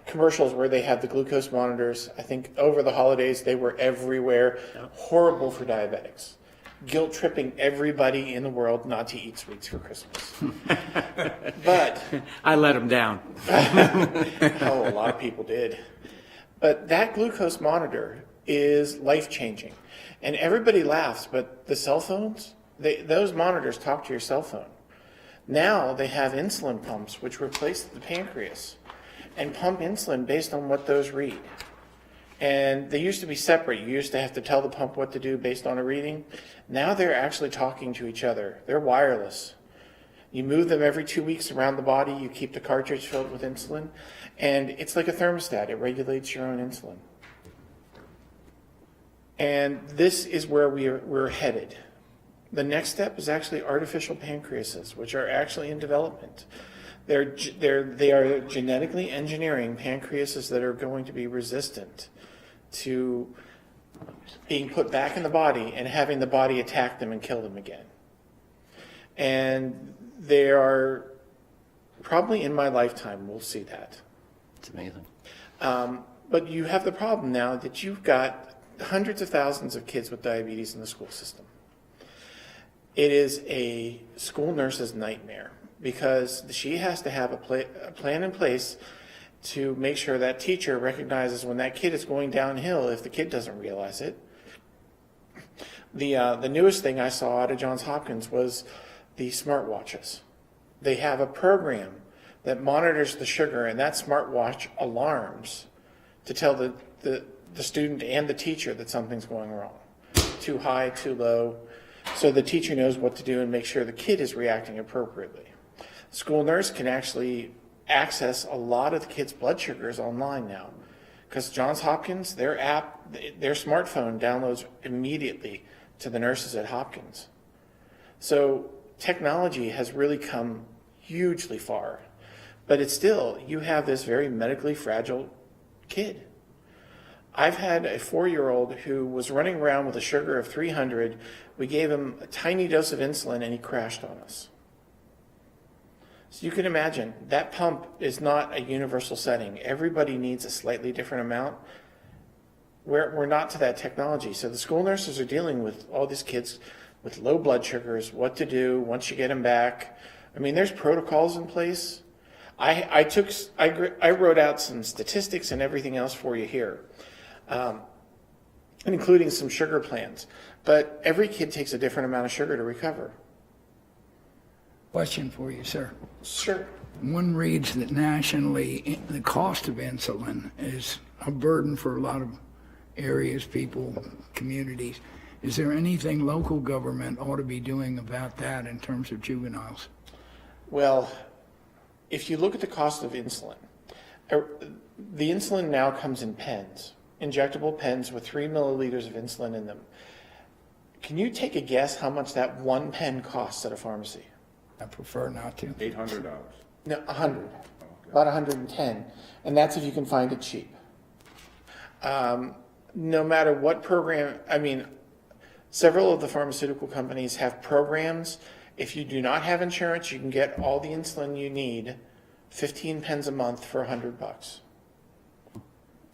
commercials where they have the glucose monitors. I think over the holidays they were everywhere. Horrible for diabetics. Guilt tripping everybody in the world not to eat sweets for Christmas. But I let them down. oh, a lot of people did. But that glucose monitor is life-changing. And everybody laughs, but the cell phones, those monitors talk to your cell phone. Now they have insulin pumps which replace the pancreas and pump insulin based on what those read. And they used to be separate. You used to have to tell the pump what to do based on a reading. Now they're actually talking to each other. They're wireless. You move them every 2 weeks around the body. You keep the cartridge filled with insulin. And it's like a thermostat. It regulates your own insulin. And this is where we're headed. The next step is actually artificial pancreases, which are actually in development. They are genetically engineering pancreases that are going to be resistant to being put back in the body and having the body attack them and kill them again. And they are probably in my lifetime we'll see that. It's amazing. But you have the problem now that you've got hundreds of thousands of kids with diabetes in the school system. It is a school nurse's nightmare because she has to have a plan in place to make sure that teacher recognizes when that kid is going downhill if the kid doesn't realize it. The newest thing I saw out of Johns Hopkins was the smartwatches. They have a program that monitors the sugar, and that smartwatch alarms to tell the student and the teacher that something's going wrong. Too high, too low. So the teacher knows what to do and make sure the kid is reacting appropriately. School nurse can actually access a lot of the kids' blood sugars online now because Johns Hopkins, their app, their smartphone downloads immediately to the nurses at Hopkins. So technology has really come hugely far, but it's still, you have this very medically fragile kid. I've had a 4-year-old who was running around with a sugar of 300. We gave him a tiny dose of insulin and he crashed on us. So you can imagine, that pump is not a universal setting. Everybody needs a slightly different amount. We're not to that technology. So the school nurses are dealing with all these kids with low blood sugars, what to do once you get them back. I mean, there's protocols in place. I wrote out some statistics and everything else for you here, including some sugar plans. But every kid takes a different amount of sugar to recover. Question for you, sir. Sure. One reads that nationally, the cost of insulin is a burden for a lot of areas, people, communities. Is there anything local government ought to be doing about that in terms of juveniles? Well, if you look at the cost of insulin, the insulin now comes in pens, injectable pens with 3 milliliters of insulin in them. Can you take a guess how much that one pen costs at a pharmacy? I prefer not to. $800. No, 100. About 110. And that's if you can find it cheap. No matter what program, I mean, several of the pharmaceutical companies have programs. If you do not have insurance, you can get all the insulin you need, 15 pens a month for $100.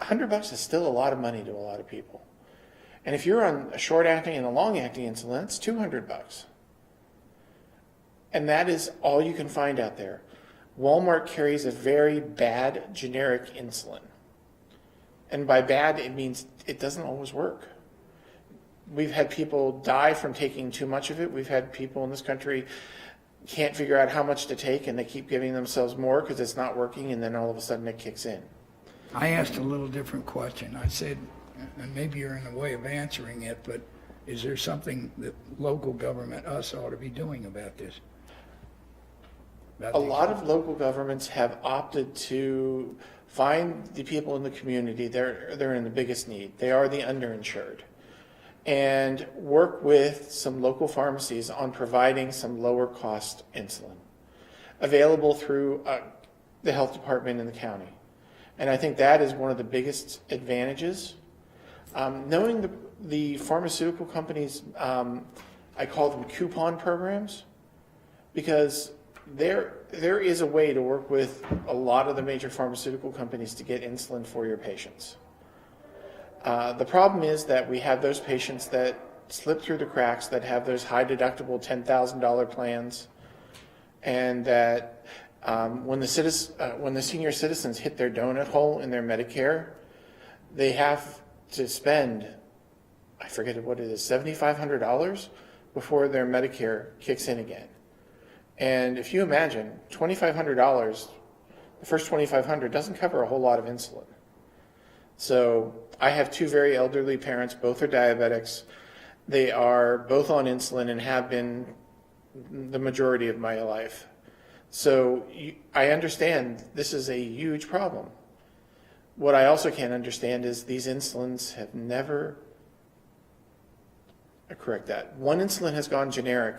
$100 is still a lot of money to a lot of people. And if you're on a short-acting and a long-acting insulin, it's $200. And that is all you can find out there. Walmart carries a very bad generic insulin. And by bad, it means it doesn't always work. We've had people die from taking too much of it. We've had people in this country can't figure out how much to take, and they keep giving themselves more because it's not working, and then all of a sudden it kicks in. I asked a little different question. I said, and maybe you're in the way of answering it, but is there something that local government, us, ought to be doing about this? A lot of local governments have opted to find the people in the community, they're in the biggest need. They are the underinsured. And work with some local pharmacies on providing some lower cost insulin available through the health department in the county. And I think that is one of the biggest advantages. Knowing the pharmaceutical companies, I call them coupon programs, because there is a way to work with a lot of the major pharmaceutical companies to get insulin for your patients. The problem is that we have those patients that slip through the cracks, that have those high deductible $10,000 plans, and that when the senior citizens hit their donut hole in their Medicare, they have to spend, I forget what it is, $7,500 before their Medicare kicks in again. And if you imagine, $2,500, the first $2,500 doesn't cover a whole lot of insulin. So I have two very elderly parents, both are diabetics. They are both on insulin and have been the majority of my life. So I understand this is a huge problem. What I also can't understand is these insulins have never, I correct that, one insulin has gone generic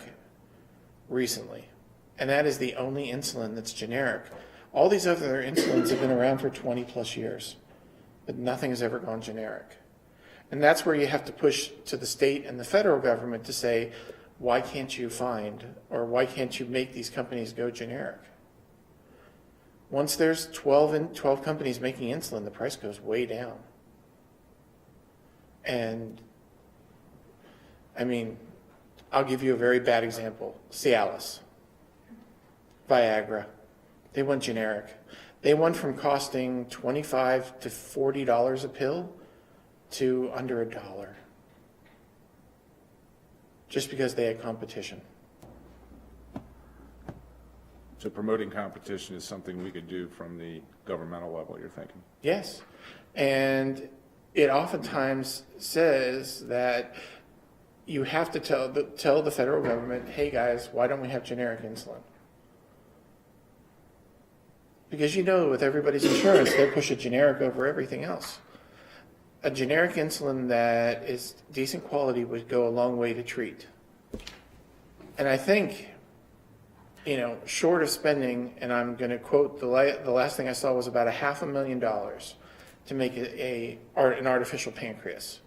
recently, and that is the only insulin that's generic. All these other insulins have been around for 20 plus years, but nothing has ever gone generic. And that's where you have to push to the state and the federal government to say, why can't you find, or why can't you make these companies go generic? Once there's 12 companies making insulin, the price goes way down. And I mean, I'll give you a very bad example. Cialis, Viagra, they went generic. They went from costing $25 to $40 a pill to under $1, just because they had competition. So promoting competition is something we could do from the governmental level, you're thinking? Yes, and it oftentimes says that you have to tell the federal government, hey guys, why don't we have generic insulin? Because with everybody's insurance, they push a generic over everything else. A generic insulin that is decent quality would go a long way to treat. And I think, short of spending, and I'm going to quote, the last thing I saw was about $500,000 to make an artificial pancreas.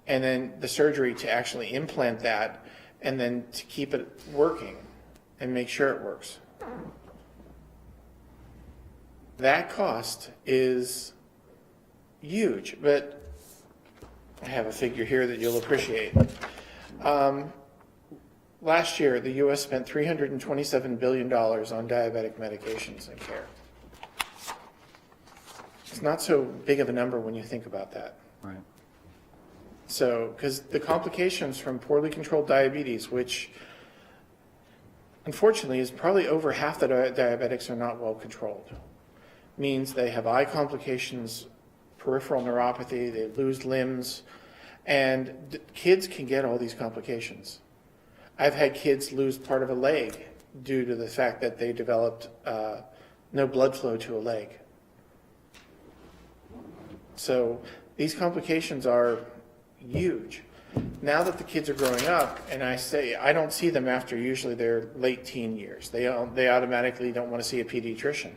And then the surgery to actually implant that, and then to keep it working and make sure it works. That cost is huge, but I have a figure here that you'll appreciate. Last year, the U.S. spent $327 billion on diabetic medications and care. It's not so big of a number when you think about that. Right. So, because the complications from poorly controlled diabetes, which unfortunately is probably over half the diabetics are not well controlled, means they have eye complications, peripheral neuropathy, they lose limbs, and kids can get all these complications. I've had kids lose part of a leg due to the fact that they developed no blood flow to a leg. So these complications are huge. Now that the kids are growing up, and I don't see them after usually their late teen years. They automatically don't want to see a pediatrician.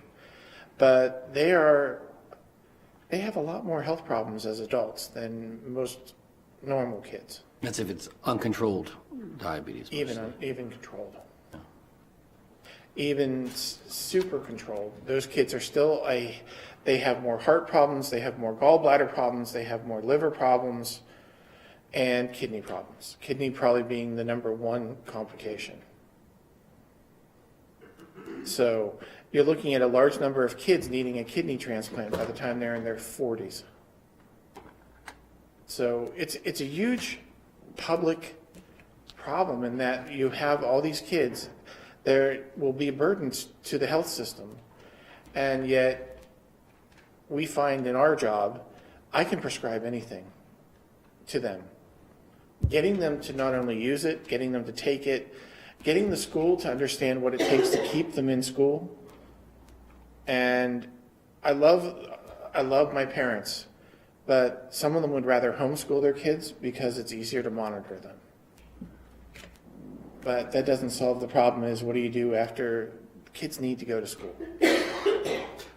But they have a lot more health problems as adults than most normal kids. That's if it's uncontrolled diabetes. Even controlled. Yeah. Even super controlled. Those kids are still they have more heart problems, they have more gallbladder problems, they have more liver problems, and kidney problems. Kidney probably being the number one complication. So you're looking at a large number of kids needing a kidney transplant by the time they're in their 40s. So it's a huge public problem in that you have all these kids. There will be burdens to the health system, and yet we find in our job, I can prescribe anything to them. Getting them to not only use it, getting them to take it, getting the school to understand what it takes to keep them in school. And I love my parents, but some of them would rather homeschool their kids because it's easier to monitor them. But that doesn't solve the problem. Is what do you do after kids need to go to school?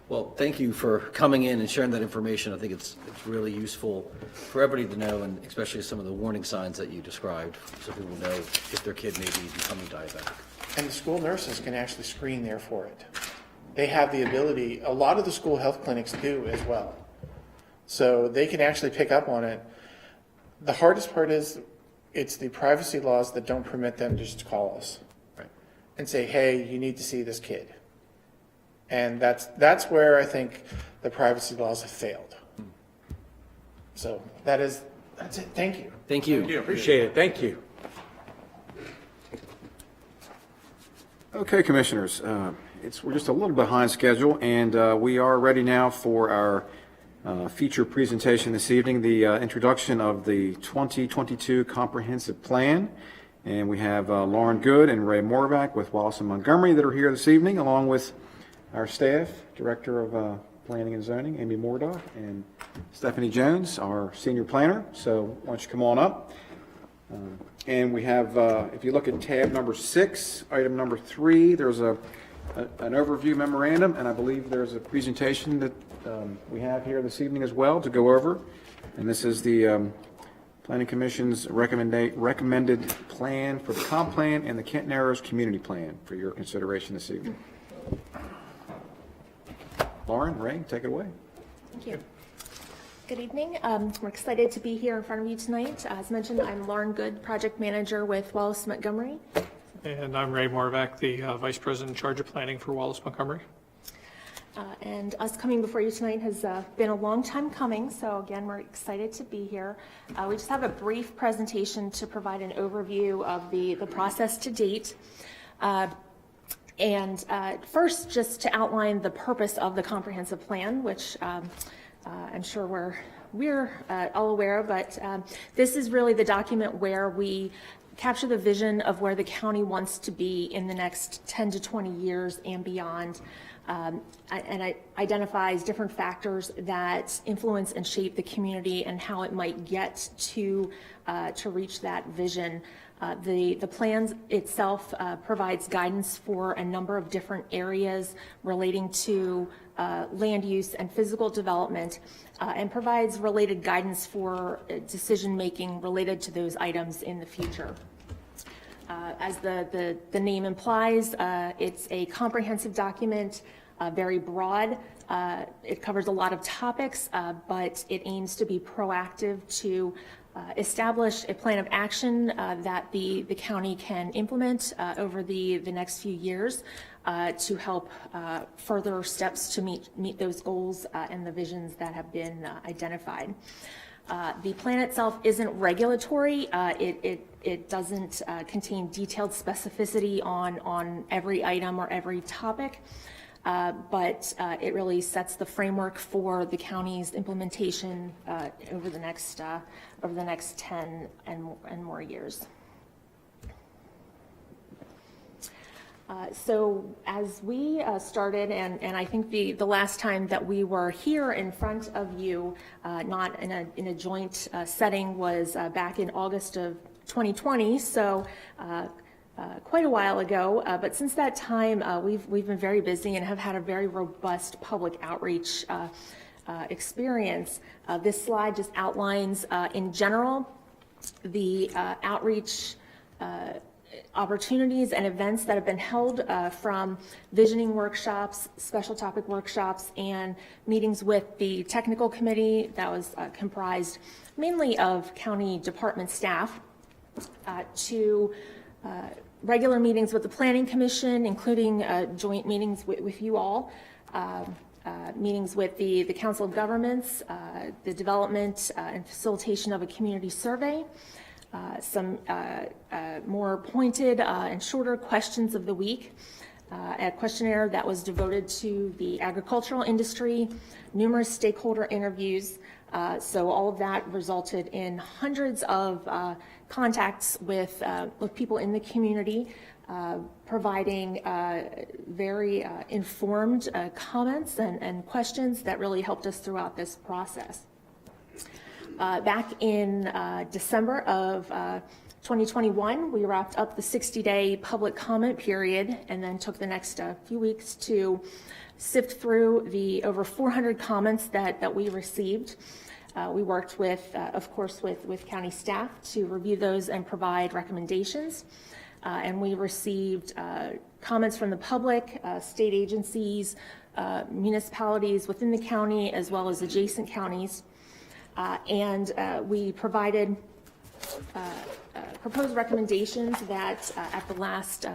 Well, thank you for coming in and sharing that information. I think it's really useful for everybody to know, and especially some of the warning signs that you described, so people know if their kid may be becoming diabetic. And the school nurses can actually screen there for it. They have the ability, a lot of the school health clinics do as well. So they can actually pick up on it. The hardest part is it's the privacy laws that don't permit them to just call us and say, hey, you need to see this kid. And that's where I think the privacy laws have failed. So that's it. Thank you. Thank you. Appreciate it. Thank you. Okay, Commissioners, we're just a little behind schedule, and we are ready now for our feature presentation this evening, the introduction of the 2022 Comprehensive Plan. And we have Lauren Good and Ray Morback with Wallace & Montgomery that are here this evening, along with our staff, Director of Planning and Zoning, Amy Mordock, and Stephanie Jones, our Senior Planner. So why don't you come on up. And we have, if you look at tab number 6, item number 3, there's an overview memorandum, and I believe there's a presentation that we have here this evening as well to go over. And this is the Planning Commission's recommended plan for the comp plan and the Kent Narrows Community Plan for your consideration this evening. Lauren, Ray, take it away. Thank you. Good evening. We're excited to be here in front of you tonight. As mentioned, I'm Lauren Good, Project Manager with Wallace Montgomery. And I'm Ray Morback, the Vice President in charge of planning for Wallace Montgomery. And us coming before you tonight has been a long time coming, so again, we're excited to be here. We just have a brief presentation to provide an overview of the process to date. And first, just to outline the purpose of the comprehensive plan, which I'm sure we're all aware of, but this is really the document where we capture the vision of where the county wants to be in the next 10 to 20 years and beyond. And it identifies different factors that influence and shape the community and how it might get to reach that vision. The plan itself provides guidance for a number of different areas relating to land use and physical development, and provides related guidance for decision-making related to those items in the future. As the name implies, it's a comprehensive document, very broad. It covers a lot of topics, but it aims to be proactive to establish a plan of action that the county can implement over the next few years to help further steps to meet those goals and the visions that have been identified. The plan itself isn't regulatory. It doesn't contain detailed specificity on every item or every topic. But it really sets the framework for the county's implementation over the next 10 and more years. So as we started, and I think the last time that we were here in front of you, not in a joint setting, was back in August of 2020. So. Quite a while ago, but since that time, we've been very busy and have had a very robust public outreach experience. This slide just outlines, in general, the outreach opportunities and events that have been held from visioning workshops, special topic workshops, and meetings with the technical committee that was comprised mainly of county department staff to regular meetings with the Planning Commission, including joint meetings with you all, meetings with the Council of Governments, the development and facilitation of a community survey, some more pointed and shorter questions of the week, a questionnaire that was devoted to the agricultural industry, numerous stakeholder interviews. So all of that resulted in hundreds of contacts with people in the community, providing very informed comments and questions that really helped us throughout this process. Back in December of 2021, we wrapped up the 60-day public comment period and then took the next few weeks to sift through the over 400 comments that we received. We worked with, of course, with county staff to review those and provide recommendations. And we received comments from the public, state agencies, municipalities within the county, as well as adjacent counties. And we provided proposed recommendations that at the last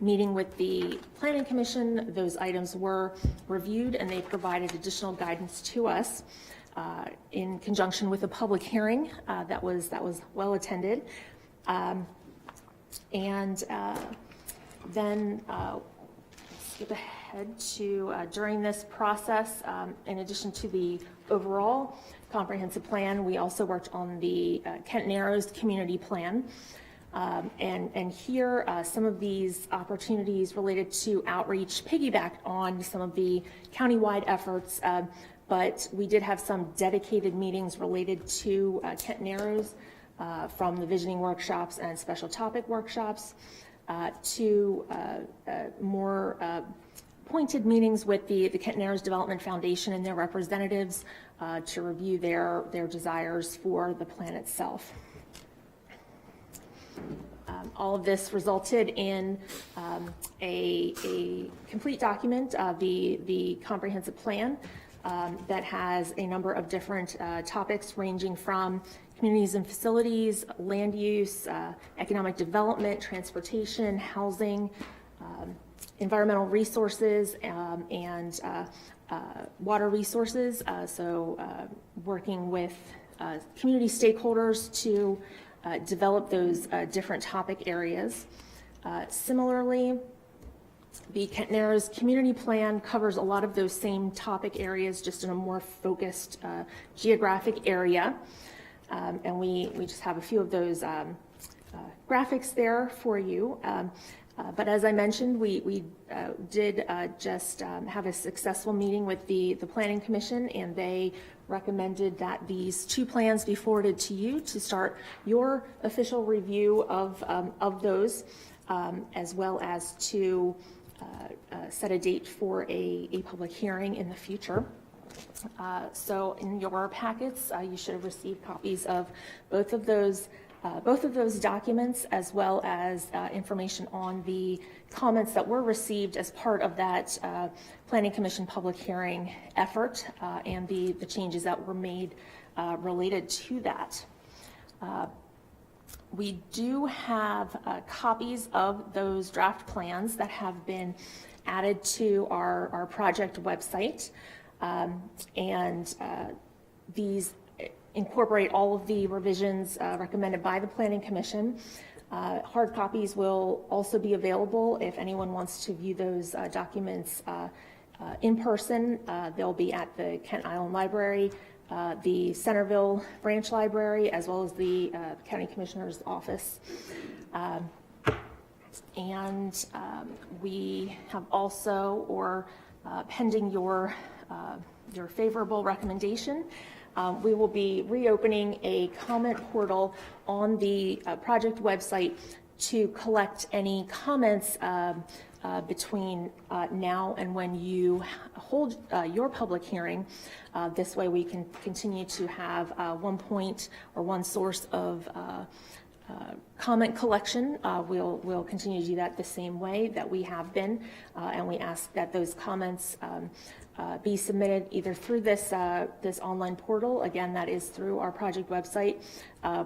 meeting with the Planning Commission, those items were reviewed and they provided additional guidance to us in conjunction with a public hearing that was well attended. And then skip ahead to during this process, in addition to the overall comprehensive plan, we also worked on the Kent Narrows community plan. And here, some of these opportunities related to outreach piggybacked on some of the countywide efforts, but we did have some dedicated meetings related to Kent Narrows, from the visioning workshops and special topic workshops to more pointed meetings with the Kent Narrows Development Foundation and their representatives to review their desires for the plan itself. All of this resulted in a complete document of the comprehensive plan that has a number of different topics ranging from communities and facilities, land use, economic development, transportation, housing, environmental resources, and water resources. So working with community stakeholders to develop those different topic areas. Similarly, the Kent Narrows Community Plan covers a lot of those same topic areas, just in a more focused geographic area. And we just have a few of those graphics there for you. But as I mentioned, we did just have a successful meeting with the Planning Commission, and they recommended that these two plans be forwarded to you to start your official review of those, as well as to set a date for a public hearing in the future. So in your packets, you should have received copies of both of those documents, as well as information on the comments that were received as part of that Planning Commission public hearing effort, and the changes that were made related to that. We do have copies of those draft plans that have been added to our project website, and these incorporate all of the revisions recommended by the Planning Commission. Hard copies will also be available if anyone wants to view those documents in person. They'll be at the Kent Island Library, the Centerville Branch Library, as well as the County Commissioner's Office. And we have also, or pending your favorable recommendation, we will be reopening a comment portal on the project website to collect any comments between now and when you hold your public hearing. This way we can continue to have one point or one source of comment collection. We'll continue to do that the same way that we have been, and we ask that those comments be submitted either through this online portal, again, that is through our project website,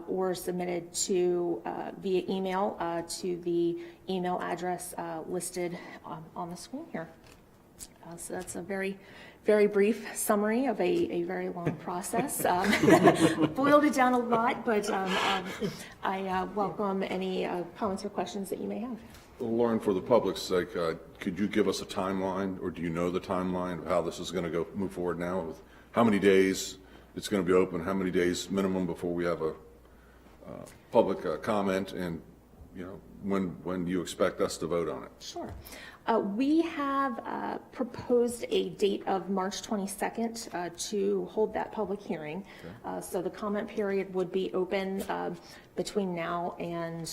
or submitted to via email to the email address listed on the screen here. So that's a very, very brief summary of a very long process. Boiled it down a lot, but I welcome any comments or questions that you may have. Lauren, for the public's sake, could you give us a timeline, or do you know the timeline of how this is going to move forward now? With how many days it's going to be open, how many days minimum before we have a public comment, and when do you expect us to vote on it? Sure. We have proposed a date of March 22nd to hold that public hearing. Okay. So the comment period would be open between now and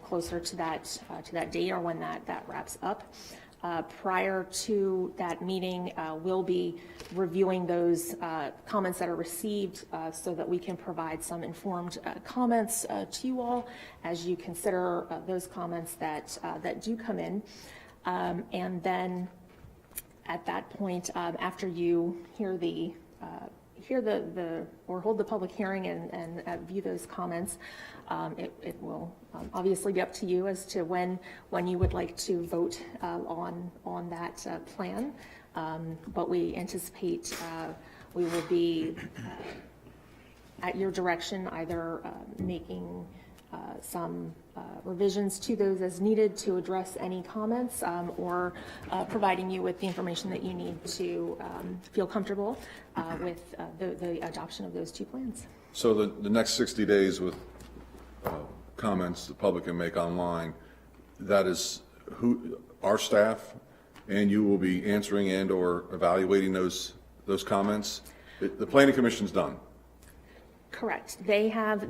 closer to that date, or when that wraps up. Prior to that meeting, we'll be reviewing those comments that are received so that we can provide some informed comments to you all as you consider those comments that do come in. And then at that point, after you hear or hold the public hearing and view those comments, it will obviously be up to you as to when you would like to vote on that plan. But we anticipate we will be at your direction, either making some revisions to those as needed to address any comments, or providing you with the information that you need to feel comfortable with the adoption of those two plans. So the next 60 days with comments the public can make online, that is our staff, and you will be answering and or evaluating those comments. The Planning Commission's done. Correct. They have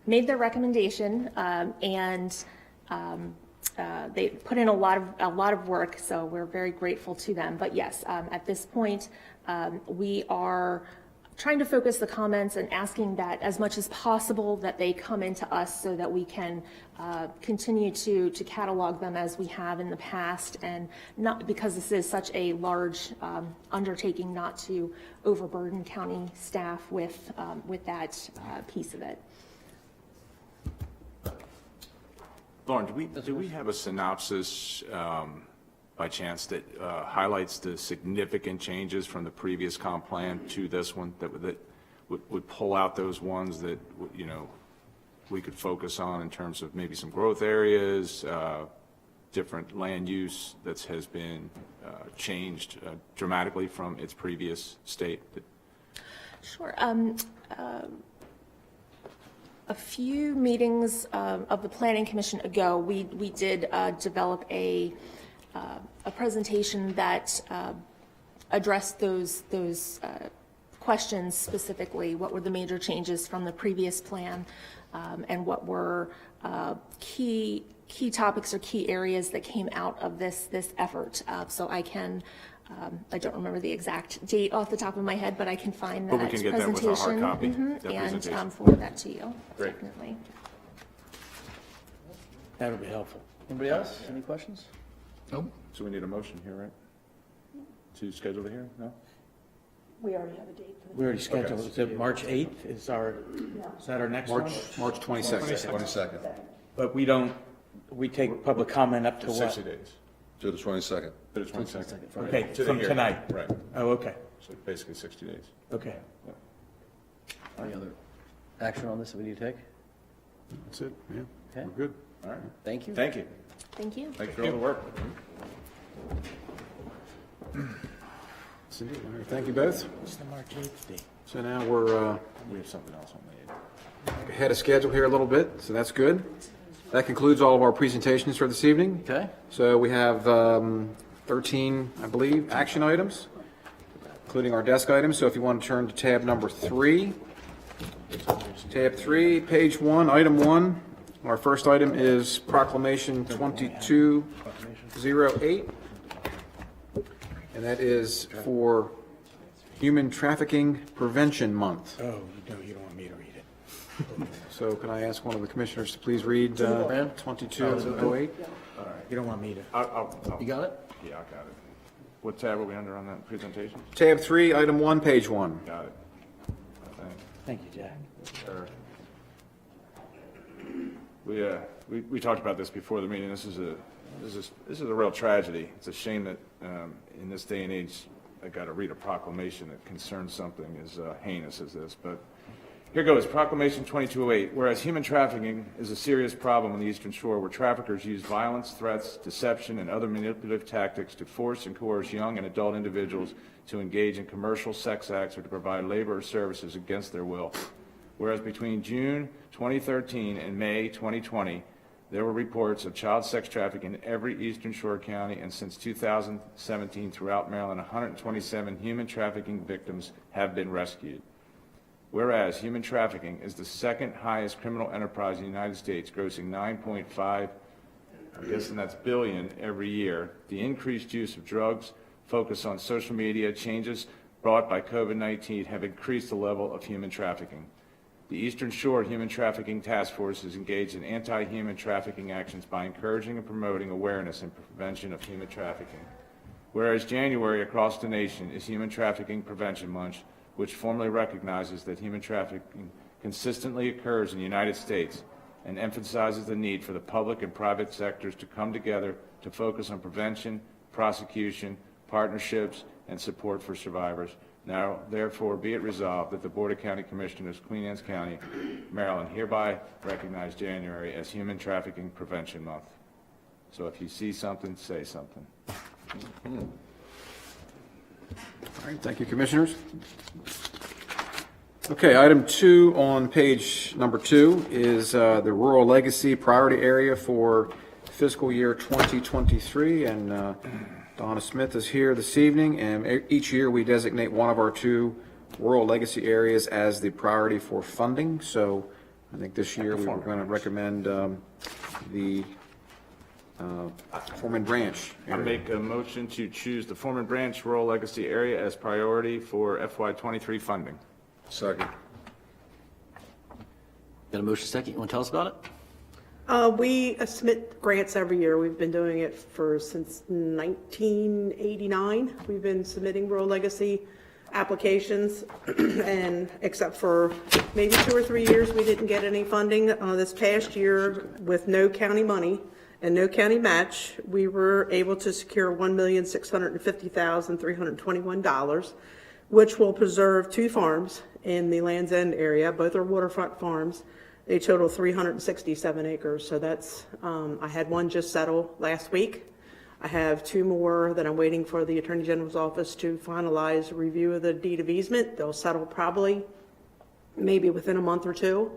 made their recommendation, and they put in a lot of work, so we're very grateful to them. But yes, at this point, we are trying to focus the comments and asking that as much as possible that they come into us so that we can continue to catalog them as we have in the past, and not, because this is such a large undertaking, not to overburden county staff with that piece of it. Lauren, do we have a synopsis by chance that highlights the significant changes from the previous comp plan to this one, that would pull out those ones that we could focus on in terms of maybe some growth areas, different land use that has been changed dramatically from its previous state? Sure. A few meetings of the Planning Commission ago, we did develop a presentation that addressed those questions specifically. What were the major changes from the previous plan, and what were key topics or key areas that came out of this effort? So I don't remember the exact date off the top of my head, but I can find that presentation. But we can get that with a hard copy, that presentation. And forward that to you. Great. Definitely. That'll be helpful. Anybody else? Any questions? Nope. So we need a motion here, right? To schedule the hearing? No? We already have a date for the. We already scheduled, is it March 8th? Is that our next one? March 22nd. 22nd. But we take public comment up to what? 60 days. To the 22nd. To the 22nd. Okay, To the from hearing. tonight? Right. Oh, okay, So basically 60 days. okay. Any other action on this that we need to take? That's it, yeah. Okay. We're good. All right. Thank you. Thank you. Thank you. Thank you for all the work. Cindy, all right, thank you both. It's the March 8th date. So now we're We have something else on the ahead of schedule here a little bit, so that's good. That concludes all of our presentations for this evening. Okay. So we have 13, I believe, action items, including our desk items. So if you want to turn to tab number 3. Tab 3, page 1, item 1. Our first item is Proclamation 2208. And that is for Human Trafficking Prevention Month. Oh, no, you don't want me to read it. So can I ask one of the commissioners to please read 2208? You don't want me to. You got it? Yeah, I got it. What tab are we under on that presentation? Tab 3, item 1, page 1. Got it. Thanks. Thank you, Jack. Sure. We talked about this before the meeting. This is a real tragedy. It's a shame that in this day and age, I got to read a proclamation that concerns something as heinous as this. But here goes, Proclamation 2208. Whereas human trafficking is a serious problem on the Eastern Shore, where traffickers use violence, threats, deception, and other manipulative tactics to force and coerce young and adult individuals to engage in commercial sex acts or to provide labor or services against their will. Whereas between June 2013 and May 2020, there were reports of child sex trafficking in every Eastern Shore county, and since 2017 throughout Maryland, 127 human trafficking victims have been rescued. Whereas human trafficking is the second highest criminal enterprise in the United States, grossing 9.5, billion every year. The increased use of drugs, focus on social media, changes brought by COVID-19 have increased the level of human trafficking. The Eastern Shore Human Trafficking Task Force is engaged in anti-human trafficking actions by encouraging and promoting awareness and prevention of human trafficking. Whereas January across the nation is Human Trafficking Prevention Month, which formally recognizes that human trafficking consistently occurs in the United States and emphasizes the need for the public and private sectors to come together to focus on prevention, prosecution, partnerships, and support for survivors. Now, therefore, be it resolved that the Board of County Commissioners, Queen Anne's County, Maryland, hereby recognize January as Human Trafficking Prevention Month. So if you see something, say something. All right, thank you, commissioners. Okay, item 2 on page number 2 is the Rural Legacy Priority Area for fiscal year 2023, and Donna Smith is here this evening, and each year we designate one of our 2 rural legacy areas as the priority for funding. So I think this year we were going to recommend the Foreman Branch I area. make a motion to choose the Foreman Branch Rural Legacy Area as priority for FY23 funding. Second. Got a motion second? You want to tell us about it? We submit grants every year. We've been doing it since 1989. We've been submitting rural legacy applications, and except for maybe 2 or 3 years, we didn't get any funding. This past year, with no county money and no county match, we were able to secure $1,650,321, which will preserve 2 farms in the Land's End area. Both are waterfront farms. They total 367 acres, so that's, I had one just settle last week. I have 2 more that I'm waiting for the Attorney General's office to finalize a review of the deed of easement. They'll settle probably maybe within a month or 2.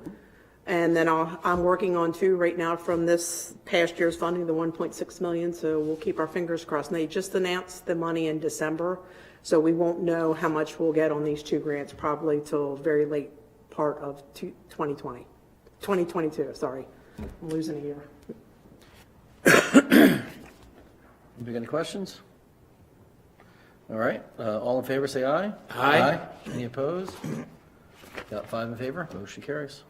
And then I'm working on 2 right now from this past year's funding, the 1.6 million, so we'll keep our fingers crossed. And they just announced the money in December, so we won't know how much we'll get on these 2 grants probably till very late part of 2022, sorry. I'm losing a year. Anybody got any questions? All right, all in favor, say aye. Aye. Any opposed? Got 5 in favor, motion carries.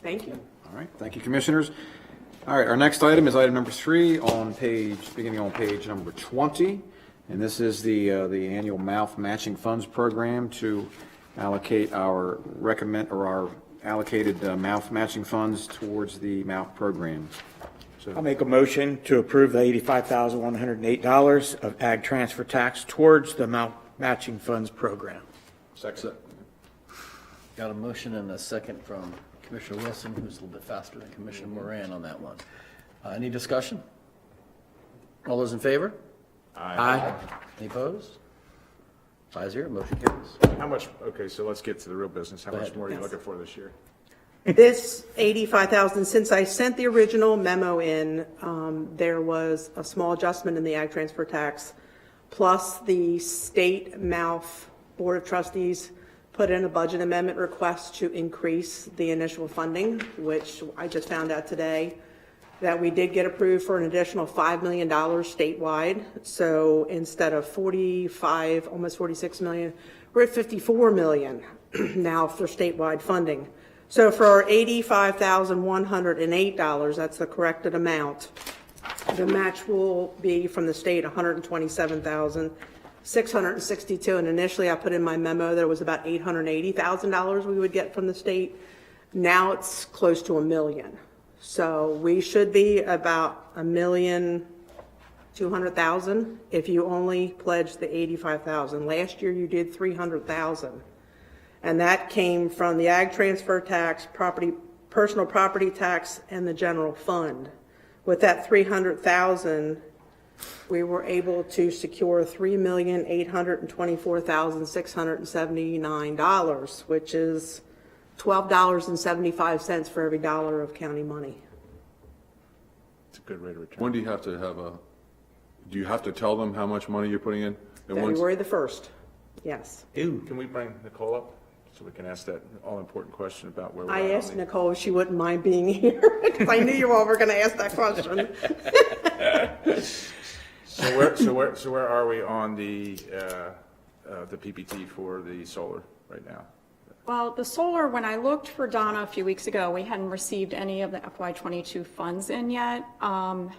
Thank you. All right, thank you, commissioners. All right, our next item is item number 3 beginning on page number 20. And this is the annual mouth matching funds program to allocate our allocated mouth matching funds towards the mouth program. I'll make a motion to approve the $85,108 of ag transfer tax towards the mouth matching funds program. Second. Got a motion and a second from Commissioner Wilson, who's a little bit faster than Commissioner Moran on that one. Any discussion? All those in favor? Aye. Any opposed? 5-0, motion carries. How much, okay, so let's get to the real business. How much ahead. more are you looking for this year? This $85,000, since I sent the original memo in, there was a small adjustment in the ag transfer tax, plus the state mouth board of trustees put in a budget amendment request to increase the initial funding, which I just found out today that we did get approved for an additional $5 million statewide. So instead of 45, almost 46 million, we're at 54 million now for statewide funding. So for our $85,108, that's the corrected amount, the match will be from the state $127,662. And initially I put in my memo that it was about $880,000 we would get from the state. Now it's close to $1 million. So we should be about $1,200,000 if you only pledge the $85,000. Last year you did $300,000. And that came from the ag transfer tax, personal property tax, and the general fund. With that $300,000, we were able to secure $3,824,679, which is $12.75 for every dollar of county money. It's a good rate of return. When do you have to do you have to tell them how much money you're putting in? And when's- February the 1st, yes. Can we bring Nicole up so we can ask that all-important question about where we're at? I on asked the- Nicole if she wouldn't mind being here, because I knew you all were going to ask that question. So where are we on the PPT for the solar right now? Well, the solar, when I looked for Donna a few weeks ago, we hadn't received any of the FY22 funds in yet.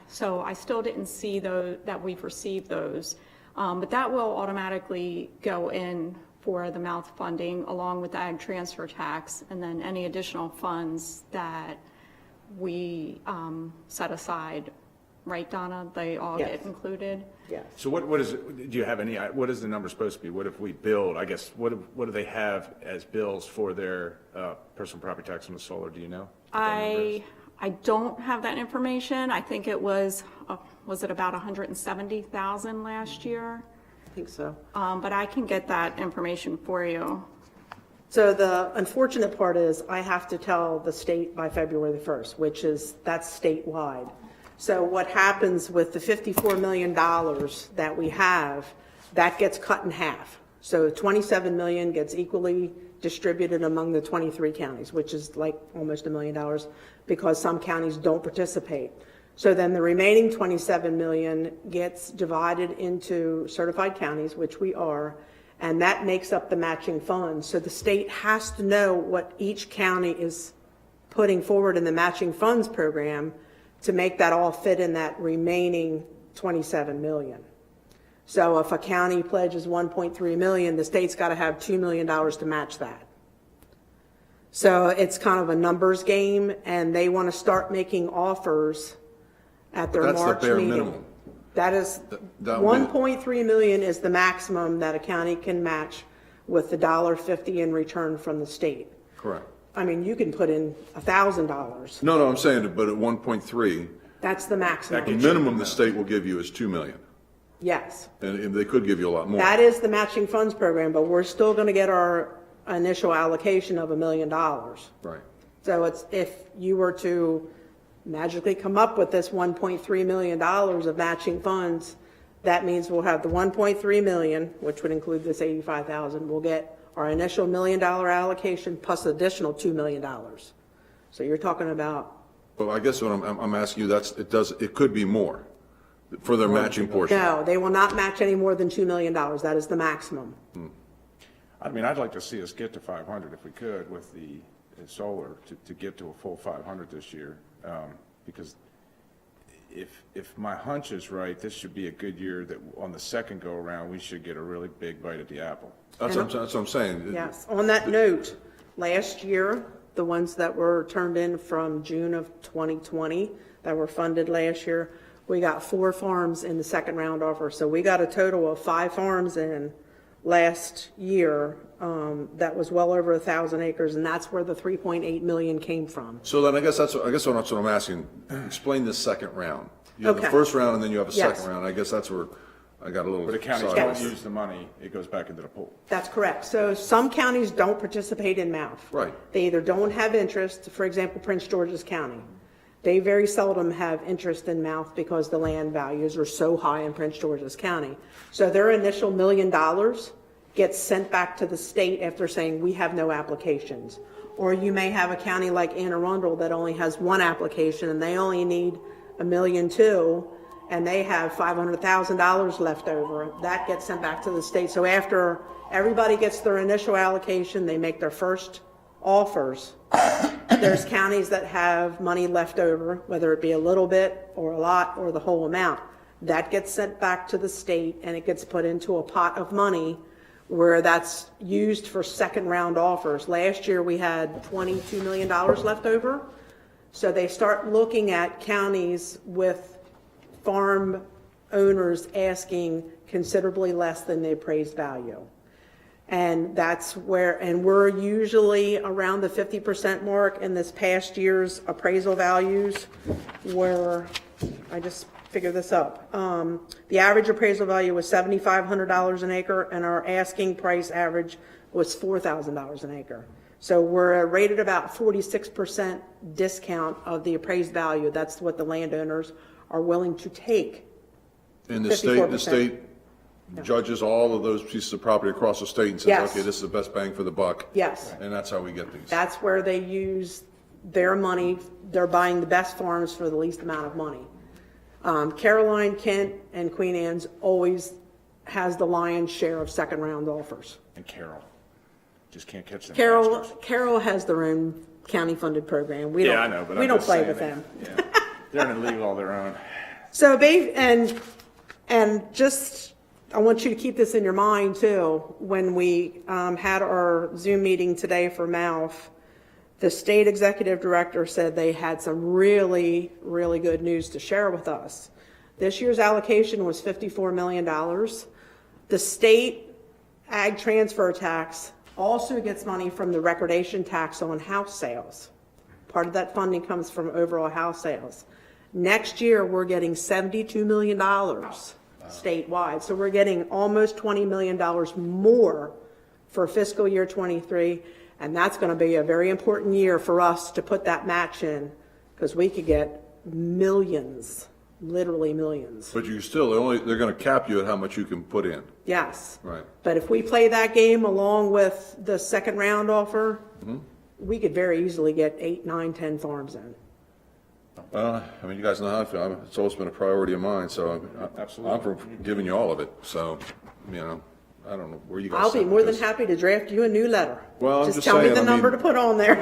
So I still didn't see that we've received those. But that will automatically go in for the mouth funding along with the ag transfer tax, and then any additional funds that we set aside. Right, Donna? They all Yes. get included? Yes. So what is it, do you have any, what is the number supposed to be? What if we build, I guess, what do they have as bills for their personal property tax on the solar, do you know? I don't have that information. I think it was it about 170,000 last year? I think so. But I can get that information for you. So the unfortunate part is I have to tell the state by February the 1st, that's statewide. So what happens with the $54 million that we have, that gets cut in half. So $27 million gets equally distributed among the 23 counties, which is like almost $1 million because some counties don't participate. So then the remaining $27 million gets divided into certified counties, which we are, and that makes up the matching funds. So the state has to know what each county is putting forward in the matching funds program to make that all fit in that remaining $27 million. So if a county pledges $1.3 million, the state's got to have $2 million to match that. So it's kind of a numbers game, and they want to start making offers at their That's the March bare meeting. minimum. That is, that would be- 1.3 million is the maximum that a county can match with the $1.50 in return from the state. Correct. I mean, you can put in $1,000. No, I'm saying, but at 1.3, That's the maximum. the minimum the state will give you is 2 million. Yes. And they could give you a lot more. That is the matching funds program, but we're still going to get our initial allocation of $1 million. Right. So it's, if you were to magically come up with this $1.3 million of matching funds, that means we'll have the 1.3 million, which would include this 85,000. We'll get our initial $1 million allocation plus additional $2 million. So you're talking about. But I guess what I'm asking you, it could be more for their matching portion. No, they will not match any more than $2 million. That is the maximum. I mean, I'd like to see us get to 500 if we could with the solar to get to a full 500 this year. Because if my hunch is right, this should be a good year that on the second go around, we should get a really big bite at the apple. That's what I'm saying. Yes. On that note, last year, the ones that were turned in from June of 2020 that were funded last year, we got 4 farms in the second round offer. So we got a total of 5 farms in last year. That was well over 1,000 acres, and that's where the 3.8 million came from. So then I guess that's what I'm asking. Explain this second round. You have the Okay. first round and then you have a Yes. second round. I guess that's where I got a little. But the counties sideways. don't use the money, it goes back into the pool. That's correct. So some counties don't participate in MAF. Right. They either don't have interest, for example, Prince George's County. They very seldom have interest in MAF because the land values are so high in Prince George's County. So their initial $1 million gets sent back to the state after saying, we have no applications. Or you may have a county like Anne Arundel that only has 1 application and they only need $1.2 million, and they have $500,000 left over. That gets sent back to the state. So after everybody gets their initial allocation, they make their first offers, There's counties that have money left over, whether it be a little bit or a lot or the whole amount. That gets sent back to the state and it gets put into a pot of money where that's used for second round offers. Last year we had $22 million left over. So they start looking at counties with farm owners asking considerably less than the appraised value. And that's where, and we're usually around the 50% mark in this past year's appraisal values where, I just figured this up. The average appraisal value was $7,500 an acre and our asking price average was $4,000 an acre. So we're rated about 46% discount of the appraised value. That's what the landowners are willing to take. And the 54%. state judges all of those pieces of property across the state and says, Yes. okay, this is the best bang for the buck. Yes. And that's how we get these. That's where they use their money. They're buying the best farms for the least amount of money. Caroline, Kent, and Queen Anne's always has the lion's share of second round offers. And Carroll, just can't catch them. bastards. Carroll has their own county funded program. We Yeah, don't, I know, but we I'm don't just play saying with that- them. Yeah. They're in a league all their own. So, and just, I want you to keep this in your mind too. When we had our Zoom meeting today for MALF, the state executive director said they had some really, really good news to share with us. This year's allocation was $54 million. The state ag transfer tax also gets money from the recordation tax on house sales. Part of that funding comes from overall house sales. Next year, we're getting $72 million statewide. So we're getting almost $20 million more for fiscal year 23. And that's going to be a very important year for us to put that match in because we could get millions, literally millions. But you still, they're going to cap you at how much you can put in. Yes. Right. But if we play that game along with the second round offer, we could very easily get 8, 9, 10 farms in. I mean, you guys know how I feel. It's always been a priority of mine, so I'm for giving you all of it. So, you know, I don't know where you guys I'll be sit more with than this. happy to draft you a new letter. Well, I'm Just just tell me saying, the I number mean- to put on there.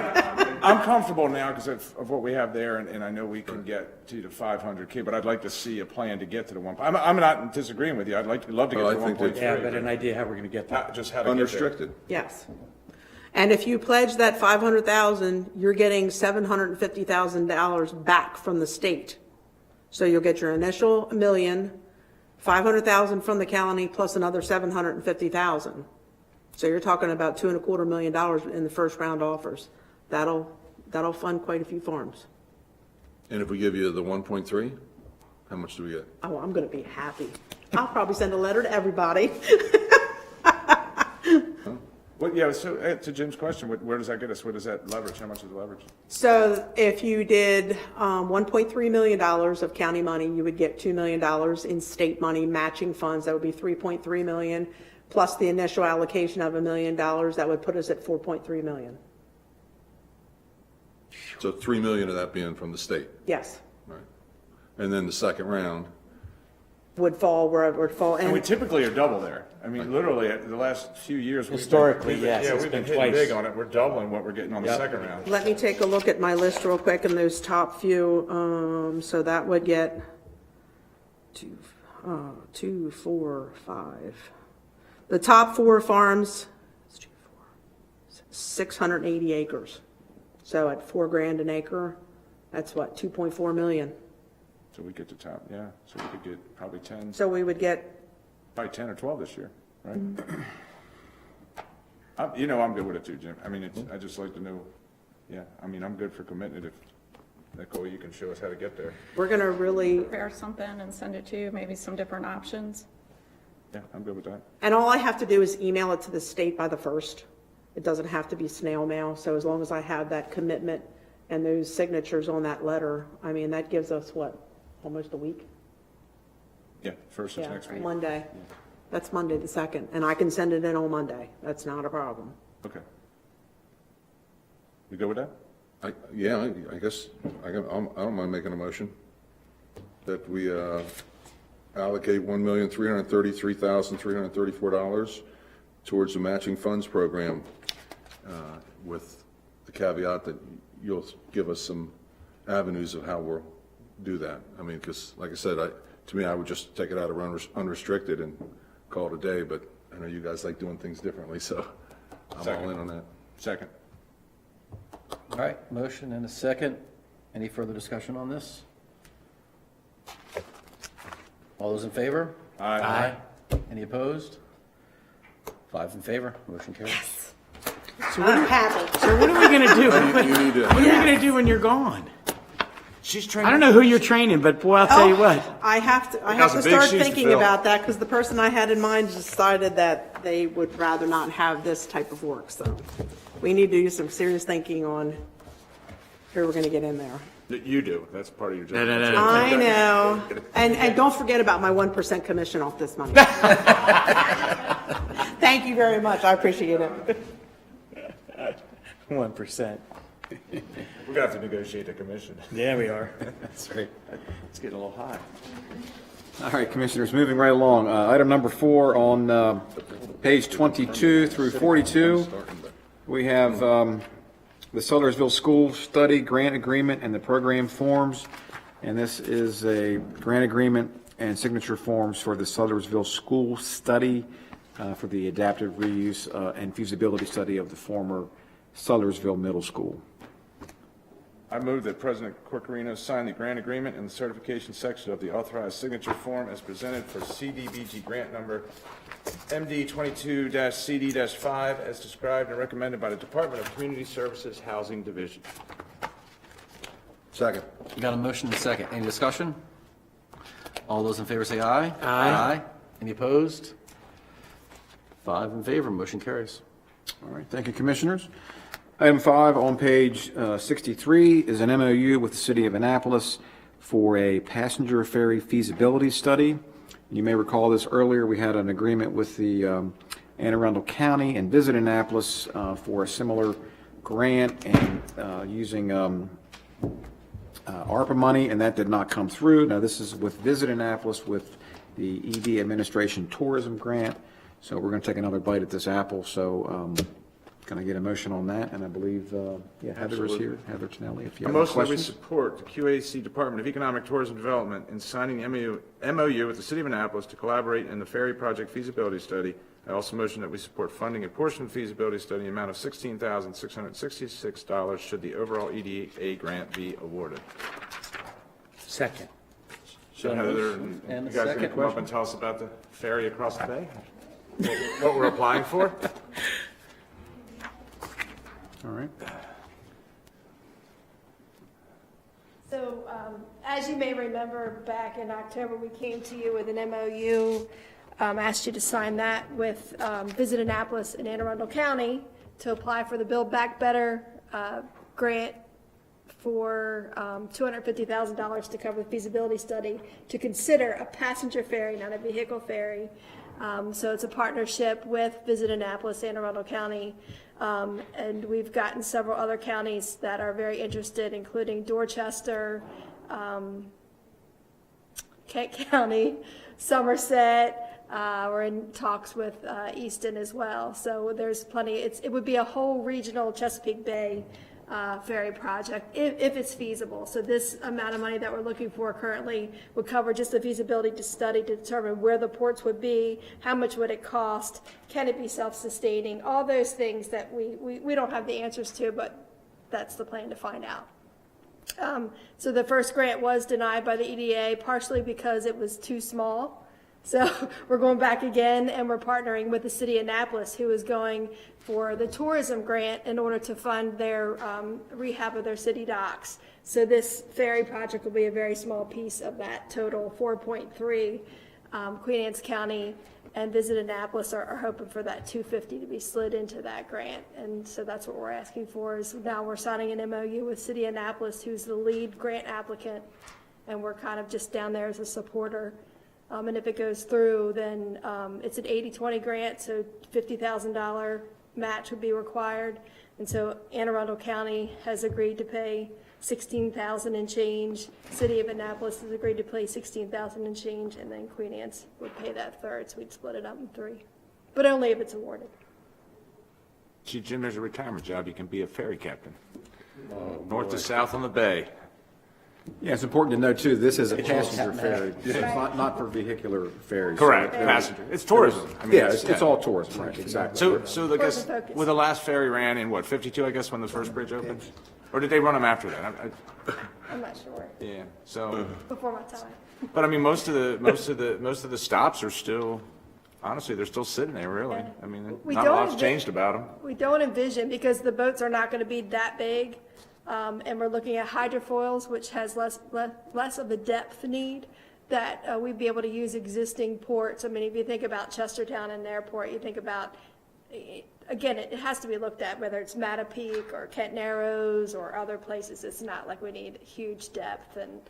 I'm comfortable now because of what we have there, and I know we can get to the 500K, but I'd like to see a plan to get to the 1. I'm not disagreeing with you. I'd love to get Well, I to think 1.3. that- Yeah, but an idea how we're going to get there. Just how to get there. Unrestricted. Yes. And if you pledge that 500,000, you're getting $750,000 back from the state. So you'll get your initial $1 million, 500,000 from the county plus another 750,000. So you're talking about $2.25 million in the first round offers. That'll fund quite a few farms. And if we give you the 1.3, how much do we get? Oh, I'm going to be happy. I'll probably send a letter to everybody. Well, yeah, so to Jim's question, where does that get us? What is that leverage? How much is the leverage? So if you did $1.3 million of county money, you would get $2 million in state money matching funds. That would be $3.3 million plus the initial allocation of $1 million. That would put us at $4.3 million. So 3 million of that being from the state, Yes, right? And then the second round, would fall wherever it would fall. And we And typically are double there. I mean, literally, the last few years. Historically, yes, Yeah, it's we've been been hitting twice. big on it. We're doubling what we're getting on the Yep. second round. let me take a look at my list real quick in those top few. So that would get 2, 4, 5. The top 4 farms, 680 acres. So at $4,000 an acre, that's what, 2.4 million. So we get to top, yeah. So we could get probably 10, So we would get, probably 10 or 12 this year, right? I'm good with it too, Jim. I mean, I just like to know, yeah, I mean, I'm good for committing it if, Nicole, you can show us how to get there. we're going to really, Prepare something and send it to you, maybe some different options. Yeah, I'm good with that. and all I have to do is email it to the state by the 1st. It doesn't have to be snail mail. So as long as I have that commitment and those signatures on that letter, I mean, that gives us what, almost a week? Yeah, first is Yeah, next week. Monday. That's Monday the 2nd, and I can send it in on Monday. That's not a problem. Okay. You good with that? I guess, I don't mind making a motion that we allocate $1,333,334 towards the matching funds program with the caveat that you'll give us some avenues of how we'll do that. I mean, because like I said, to me, I would just take it out of unrestricted and call it a day, but I know you guys like doing things differently, so I'm all in on that. Second. All right, motion and a second. Any further discussion on this? All those in favor? Aye. Any opposed? 5 in favor, motion carries. I'm happy. So what are we going to do? You need to. What are we going to do when you're gone? She's I training. don't know who you're training, but boy, I'll tell you what. I have to That's a big start shoes to thinking fill. about that because the person I had in mind decided that they would rather not have this type of work. So we need to do some serious thinking on who we're going to get in there. You do. That's part of your job. No, no, no. I know. And don't forget about my 1% commission off this money. Thank you very much. I appreciate it. 1%. We're going to have to negotiate a commission. Yeah, we are. That's right. It's getting a little high. All right, Commissioners, moving right along. Item number 4 on page 22 through 42. We have the Solosville School Study Grant Agreement and the program forms. And this is a grant agreement and signature forms for the Solosville School Study for the adaptive reuse and feasibility study of the former Solosville Middle School. I move that President Corcorino sign the grant agreement and the certification section of the authorized signature form as presented for CDBG grant number MD 22-CD-5 as described and recommended by the Department of Community Services Housing Division. Second. We got a motion and a second. Any discussion? All those in favor say aye. Aye. Any opposed? 5 in favor, motion carries. All right, thank you, Commissioners. Item 5 on page 63 is an MOU with the City of Annapolis for a passenger ferry feasibility study. You may recall this earlier, we had an agreement with the Anne Arundel County and Visit Annapolis for a similar grant and using ARPA money, and that did not come through. Now, this is with Visit Annapolis with the ED Administration Tourism Grant. So we're going to take another bite at this apple. So can I get a motion on that? And I believe, Heather is here. Heather Tonelli, if you A have any motion that we questions. support the QAC Department of Economic Tourism Development in signing the MOU with the City of Annapolis to collaborate in the ferry project feasibility study. I also motion that we support funding a portion of the feasibility study in the amount of $16,666 should the overall EDA grant be awarded. Second. So Heather, you And a guys going to second come up and tell us about the ferry across the bay? What we're applying for? All right. So, as you may remember, back in October, we came to you with an MOU, asked you to sign that with Visit Annapolis in Anne Arundel County to apply for the Build Back Better grant for $250,000 to cover the feasibility study to consider a passenger ferry, not a vehicle ferry. So it's a partnership with Visit Annapolis, Anne Arundel County, and we've gotten several other counties that are very interested, including Dorchester, Kent County, Somerset. We're in talks with Easton as well. So there's plenty. It would be a whole regional Chesapeake Bay ferry project if it's feasible. So this amount of money that we're looking for currently would cover just the feasibility study to determine where the ports would be, how much would it cost, can it be self-sustaining, all those things that we don't have the answers to, but that's the plan to find out. So the first grant was denied by the EDA, partially because it was too small. So we're going back again, and we're partnering with the City of Annapolis, who is going for the tourism grant in order to fund their rehab of their city docks. So this ferry project will be a very small piece of that total 4.3. Queen Anne's County and Visit Annapolis are hoping for that $250 to be slid into that grant. And so that's what we're asking for, is now we're signing an MOU with City of Annapolis, who's the lead grant applicant, and we're kind of just down there as a supporter. And if it goes through, then it's an 80-20 grant, so $50,000 match would be required. And so Anne Arundel County has agreed to pay $16,000 and change. City of Annapolis has agreed to pay $16,000 and change, and then Queen Anne's would pay that third, so we'd split it up in 3. But only if it's awarded. See, Jim, there's a retirement job. You can be a ferry captain. North to south on the bay. Yeah, it's important to note, too, this is a passenger ferry. This is not for vehicular ferries. Correct, So passenger. It's tourism. I mean, Yeah, it's all tourism, right, exactly. So I guess, focus. well, the last ferry ran in, what, 52, I guess, when the first bridge opened? Or did they run them after that? I'm not sure, Yeah, so, before my time. but I mean, most of the stops are still, honestly, they're still sitting there, really. I mean, We not a don't lot's changed about them. We don't envision, because the boats are not going to be that big, and we're looking at hydrofoils, which has less of a depth need, that we'd be able to use existing ports. I mean, if you think about Chestertown and Airport, you think about, again, it has to be looked at, whether it's Mattapique or Kent Narrows or other places. It's not like we need huge depth and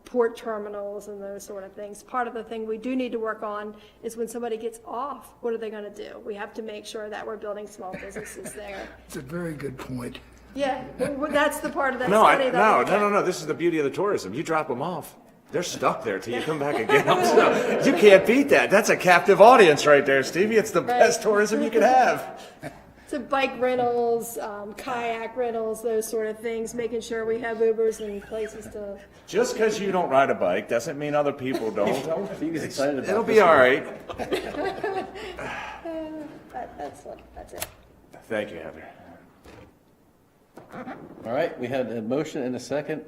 port terminals and those sort of things. Part of the thing we do need to work on is when somebody gets off, what are they going to do? We have to make sure that we're building small businesses there. It's a very good point. Yeah, that's the part of that No, study that we no. This is the beauty of the tourism. You drop them off, they're stuck there till you come back again. So you can't beat that. That's a captive audience right there, Stevie. It's the best tourism you could have. So bike rentals, kayak rentals, those sort of things, making sure we have Ubers and places to. Just because you don't ride a bike doesn't mean other people don't. He's excited about It'll this be one. all right. That's it. Thank you, Heather. All right, we had a motion and a second.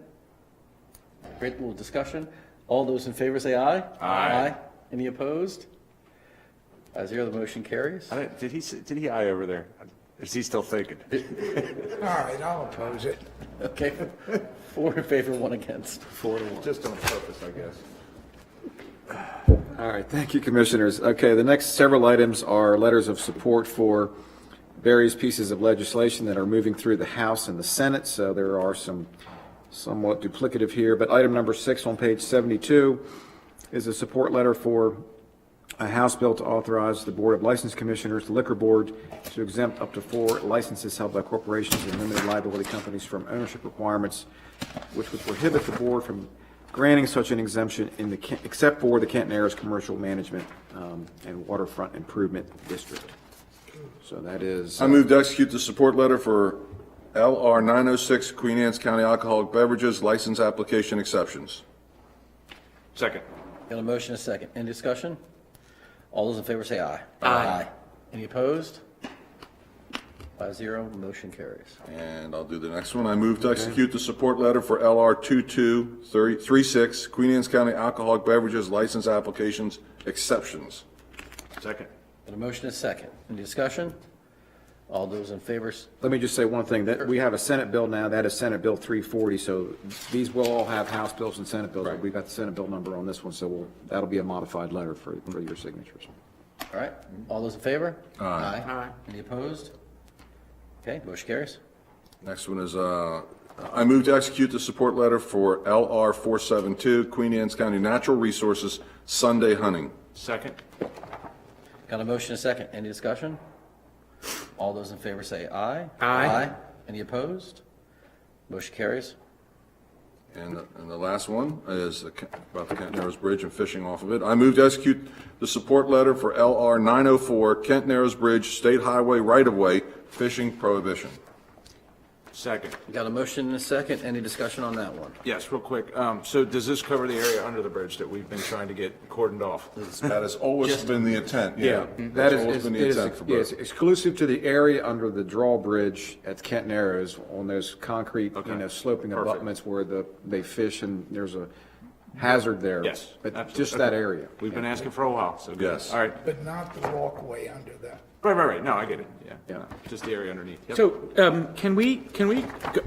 Great little discussion. All those in favor say aye. Aye. Any opposed? 5-0, the motion carries. Did he eye over there? Is he still thinking? All right, I'll oppose it. Okay, 4 in favor, 1 against, 4-1. Just on purpose, I guess. All right, thank you, Commissioners. Okay, the next several items are letters of support for various pieces of legislation that are moving through the House and the Senate, so there are some somewhat duplicative here. But item number 6 on page 72 is a support letter for a House bill to authorize the Board of License Commissioners, the Liquor Board, to exempt up to 4 licenses held by corporations and limited liability companies from ownership requirements, which would prohibit the board from granting such an exemption except for the Kent Narrows Commercial Management and Waterfront Improvement District. So that is. I move to execute the support letter for LR 906 Queen Anne's County Alcoholic Beverages License Application Exceptions. Second. Got a motion and a second. Any discussion? All those in favor say aye. Aye. Any opposed? 5-0, motion carries. And I'll do the next one. I move to execute the support letter for LR 2236 Queen Anne's County Alcoholic Beverages License Applications Exceptions. Second. Got a motion and a second. Any discussion? All those in favor, Let me just say one thing, that we have a Senate bill now, that is Senate Bill 340, so these will all have House bills and Senate bills, but we've got the Senate bill number on this one, so that'll be a modified letter for your signatures. all right. All those in favor? Aye. Aye. Any opposed? Okay, motion carries. Next one is, I move to execute the support letter for LR 472 Queen Anne's County Natural Resources Sunday Hunting. Second. Got a motion and a second. Any discussion? All those in favor say aye. Aye. Any opposed? Motion carries. And the last one is about the Kent Narrows Bridge and fishing off of it. I move to execute the support letter for LR 904 Kent Narrows Bridge State Highway right-of-way fishing prohibition. Second. Got a motion and a second. Any discussion on that one? Yes, real quick. So does this cover the area under the bridge that we've been trying to get cordoned off? That has always been the intent, yeah. That That's always been the intent for it's both. exclusive to the area under the drawbridge at Kent Narrows on those concrete, Okay. sloping Perfect. abutments where they fish and there's a hazard there. Yes. But absolutely. just that area. We've been asking for a while, so good. Yes. All right. But not the walkway under the, Right. No, I get it. Yeah. Yeah. No, just the area underneath. Yep. So, can we,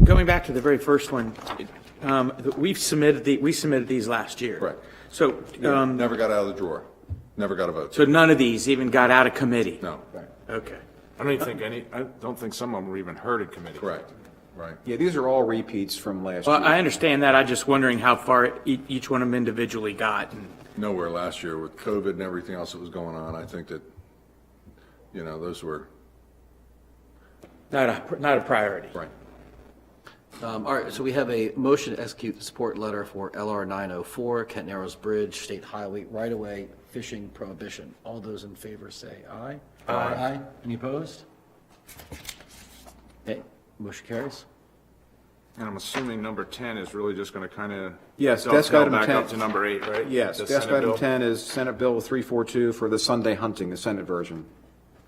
going back to the very first one, we submitted these last year. Right. So, Never got out of the drawer. Never got a vote. so none of these even got out of committee? No, Okay. I don't think some of them were even heard in committee. correct, right. Yeah, these are all repeats from last Well, year. I understand that. I'm just wondering how far each one of them individually got. And Nowhere last year with COVID and everything else that was going on. I think that, those were, not a priority. right. All right, so we have a motion to execute the support letter for LR 904 Kent Narrows Bridge State Highway right-of-way fishing prohibition. All those in favor say aye. Aye. Any opposed? Okay, motion carries. And I'm assuming number 10 is really just going to kind of. Yes, desk item back 10. up to number 8, right? Yes, The desk Senate item bill? 10 is Senate Bill 342 for the Sunday hunting, the Senate version.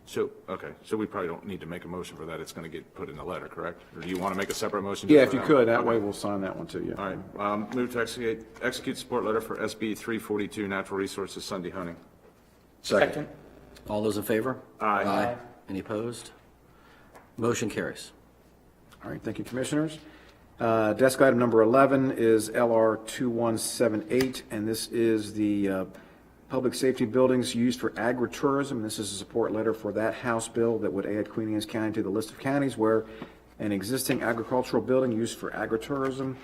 So, okay, so we probably don't need to make a motion for that. It's going to get put in the letter, correct? Or do you want to make a separate motion? Yeah, just if for you that could, one? that Okay. way we'll sign that one too, yeah. All right, move to execute support letter for SB 342, Natural Resources Sunday Hunting. Second. All those in favor? Aye. Any opposed? Motion carries. All right, thank you, Commissioners. Desk item number 11 is LR 2178, and this is the public safety buildings used for agritourism. This is a support letter for that House bill that would add Queen Anne's County to the list of counties where an existing agricultural building used for agritourism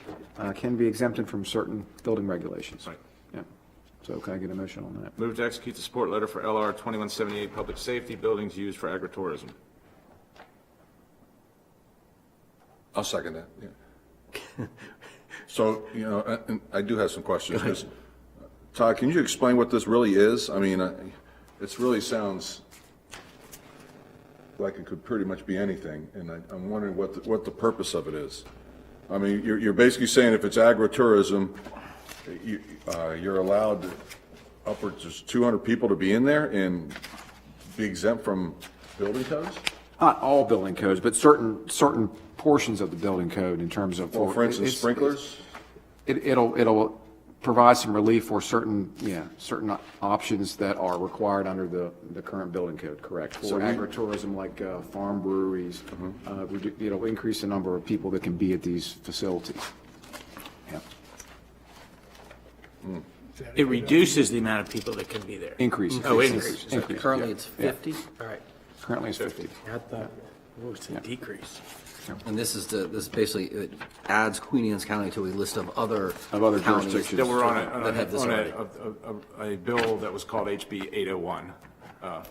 can be exempted from certain building regulations. Right. Yeah. So can I get a motion on that? Move to execute the support letter for LR 2178, Public Safety Buildings Used for Agritourism. I'll second that, yeah. So, you know, I do have some questions. Todd, can you explain what this really is? I mean, it really sounds like it could pretty much be anything, and I'm wondering what the purpose of it is. I mean, you're basically saying if it's agritourism, you're allowed upwards of 200 people to be in there and be exempt from building codes? Not all building codes, but certain portions of the building code in terms of. Well, for instance, sprinklers? It'll provide some relief for certain options that are required under the current building code, correct? For agritourism, like farm breweries, it'll increase the number of people that can be at these facilities. Yeah. It reduces the amount of people that can be there. Increases. Oh, increases. Increase, Currently, yeah. it's 50, All right. Currently it's 50. I thought, oh, it's a decrease. and this basically, it adds Queen Anne's County to a list of other other counties jurisdictions. That we're that have this already. a bill that was called HB 801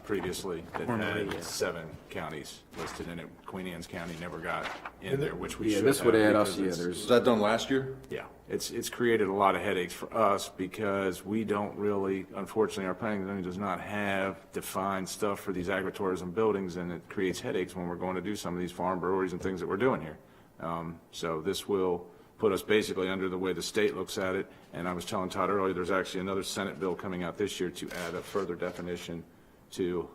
previously that had 7 counties listed in it. Queen Anne's County never got in there, which we should Yeah, have. this would add us, because it's- Was that done last year? Yeah, it's created a lot of headaches for us because we don't really, unfortunately, our planning zone does not have defined stuff for these agritourism buildings, and it creates headaches when we're going to do some of these farm breweries and things that we're doing here. So this will put us basically under the way the state looks at it, and I was telling Todd earlier, there's actually another Senate bill coming out this year to add a further definition to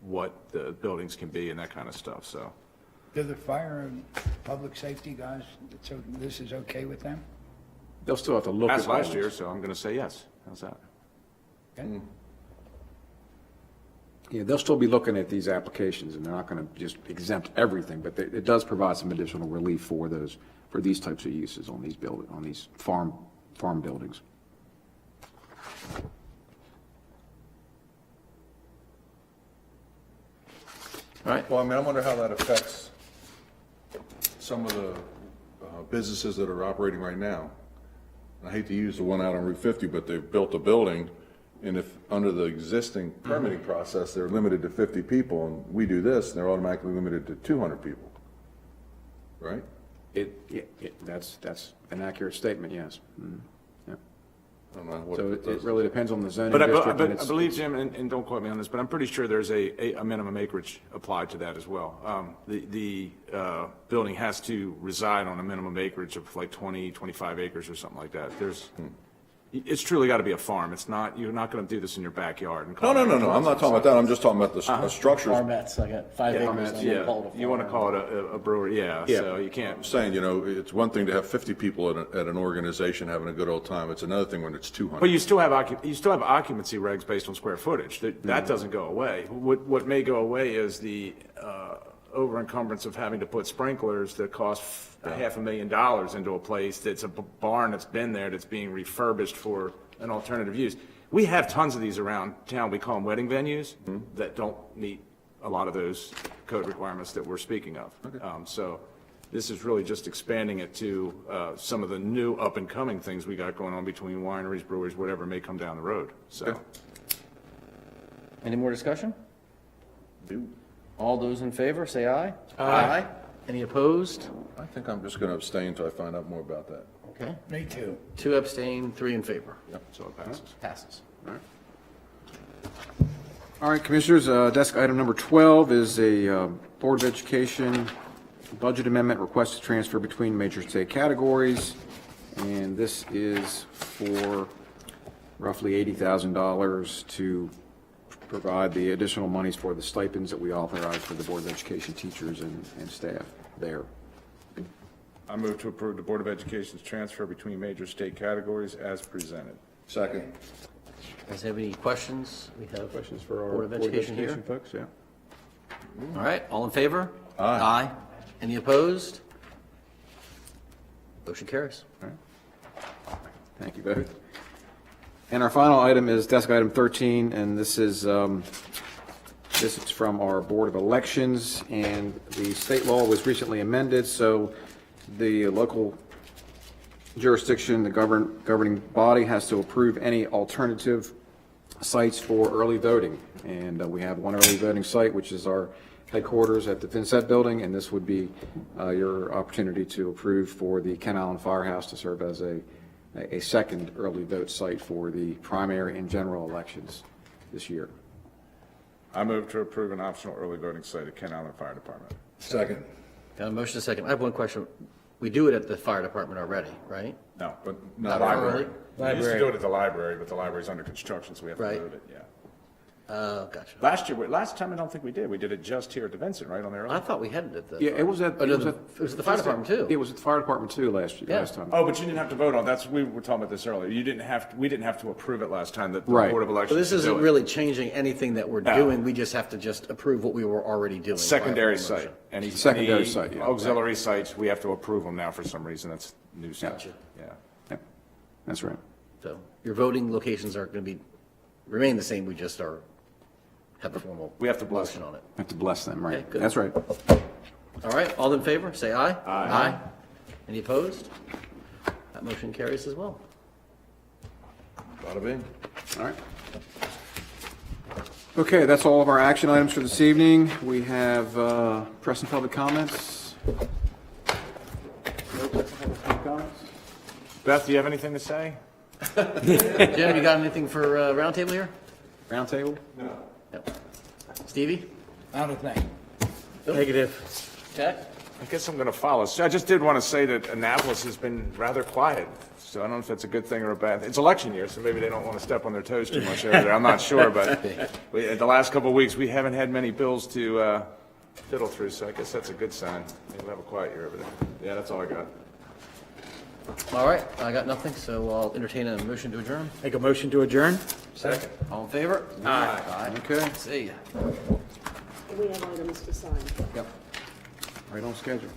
what the buildings can be and that kind of stuff, so. Do the fire and public safety guys, so this is okay with them? They'll still have to look at That's last all year, this. so I'm going to say yes. How's that? Okay. Yeah, they'll still be looking at these applications, and they're not going to just exempt everything, but it does provide some additional relief for these types of uses on these farm buildings. All right, Well, I mean, I wonder how that affects some of the businesses that are operating right now. I hate to use the one out on Route 50, but they've built a building, and if, under the existing permitting process, they're limited to 50 people, and we do this, and they're automatically limited to 200 people, right? That's an accurate statement, yes. Mhm. Yeah. I don't know what So it it does. really depends on the zoning But district. and I it's- believe, Jim, and don't quote me on this, but I'm pretty sure there's a minimum acreage applied to that as well. The building has to reside on a minimum acreage of like 20, 25 acres or something like that. It's truly got to be a farm. It's not, you're not going to do this in your backyard. And call No, it I'm not talking about that, I'm just talking about the structures. Farmettes, I got 5 acres. and Yeah, call it a you want to farm. call it a brewery, yeah, so you I'm can't. saying, you know, it's one thing to have 50 people at an organization having a good old time, it's another thing when it's 200. But you still have occupancy regs based on square footage. That doesn't go away. What may go away is the over encumbrance of having to put sprinklers that cost $500,000 into a place that's a barn that's been there, that's being refurbished for an alternative use. We have tons of these around town. We call them wedding venues that don't meet a lot of those code requirements that we're speaking of. So this is really just expanding it to some of the new up-and-coming things we got going on between wineries, breweries, whatever may come down the road, so. Any more discussion? All those in favor, say aye. Aye. Any opposed? I think I'm just going to abstain until I find out more about that. Okay. Me too. 2 abstain, 3 in favor. So it passes. Passes. All right, Commissioners, desk item number 12 is a Board of Education budget amendment request to transfer between major state categories, and this is for roughly $80,000 to provide the additional monies for the stipends that we authorize for the Board of Education teachers and staff there. I move to approve the Board of Education's transfer between major state categories as presented. Second. Does have any questions? We have Questions for our Board of Education here. folks? Yeah. All right, all in favor? Aye. Any opposed? Motion carries. Thank you both. And our final item is desk item 13, and this is from our Board of Elections, and the state law was recently amended, so the local jurisdiction, the governing body has to approve any alternative sites for early voting. And we have one early voting site, which is our headquarters at the FinCET building, and this would be your opportunity to approve for the Ken Island Firehouse to serve as a second early vote site for the primary and general elections this year. I move to approve an optional early voting site at Ken Island Fire Department. Second. Got a motion and a second. I have one question. We do it at the fire department already, right? No, but Not library. early? We used to do it at the library, but the library's under construction, so we have to Right. move it, yeah. Gotcha. Last time I don't think we did. We did it just here at the Vincent, right, on the early? I thought we had it at the. Yeah, it was at, Oh, no, it was at the fire department too. It was at the fire department too last Yeah. time. Oh, but you didn't have to vote on, we were talking about this earlier. We didn't have to approve it last time, the Right. Board of Elections. So this to do isn't it. really changing anything that we're No. doing. We just have to approve what we were already doing. Secondary By site. motion. Any Secondary site, yeah. Auxiliary sites, we have to approve them now for some reason. That's new stuff. Gotcha. Yeah. Yep. That's right. So your voting locations are going to remain the same. We just have a formal. We have to bless motion on it. Have to bless them, right? Okay, good. That's right. All right, all in favor, say aye. Aye. Any opposed? That motion carries as well. Bada bing. All right. Okay, that's all of our action items for this evening. We have press and public comments. No press and public comments? Beth, do you have anything to say? Jim, you got anything for roundtable here? Roundtable? Yep. Stevie? Not a thing. Negative. Jack? I guess I'm going to follow. So I just did want to say that Annapolis has been rather quiet. So I don't know if that's a good thing or a bad thing. It's election year, so maybe they don't want to step on their toes too much over there. I'm not sure, but the last couple of weeks, we haven't had many bills to fiddle through, so I guess that's a good sign. Maybe we'll have a quiet year over there. Yeah, that's all I got. All right, I got nothing, so I'll entertain a motion to adjourn. Make a motion to adjourn? Second. All in favor? Aye. Okay. See ya. We have items to sign. Yep. Right on schedule.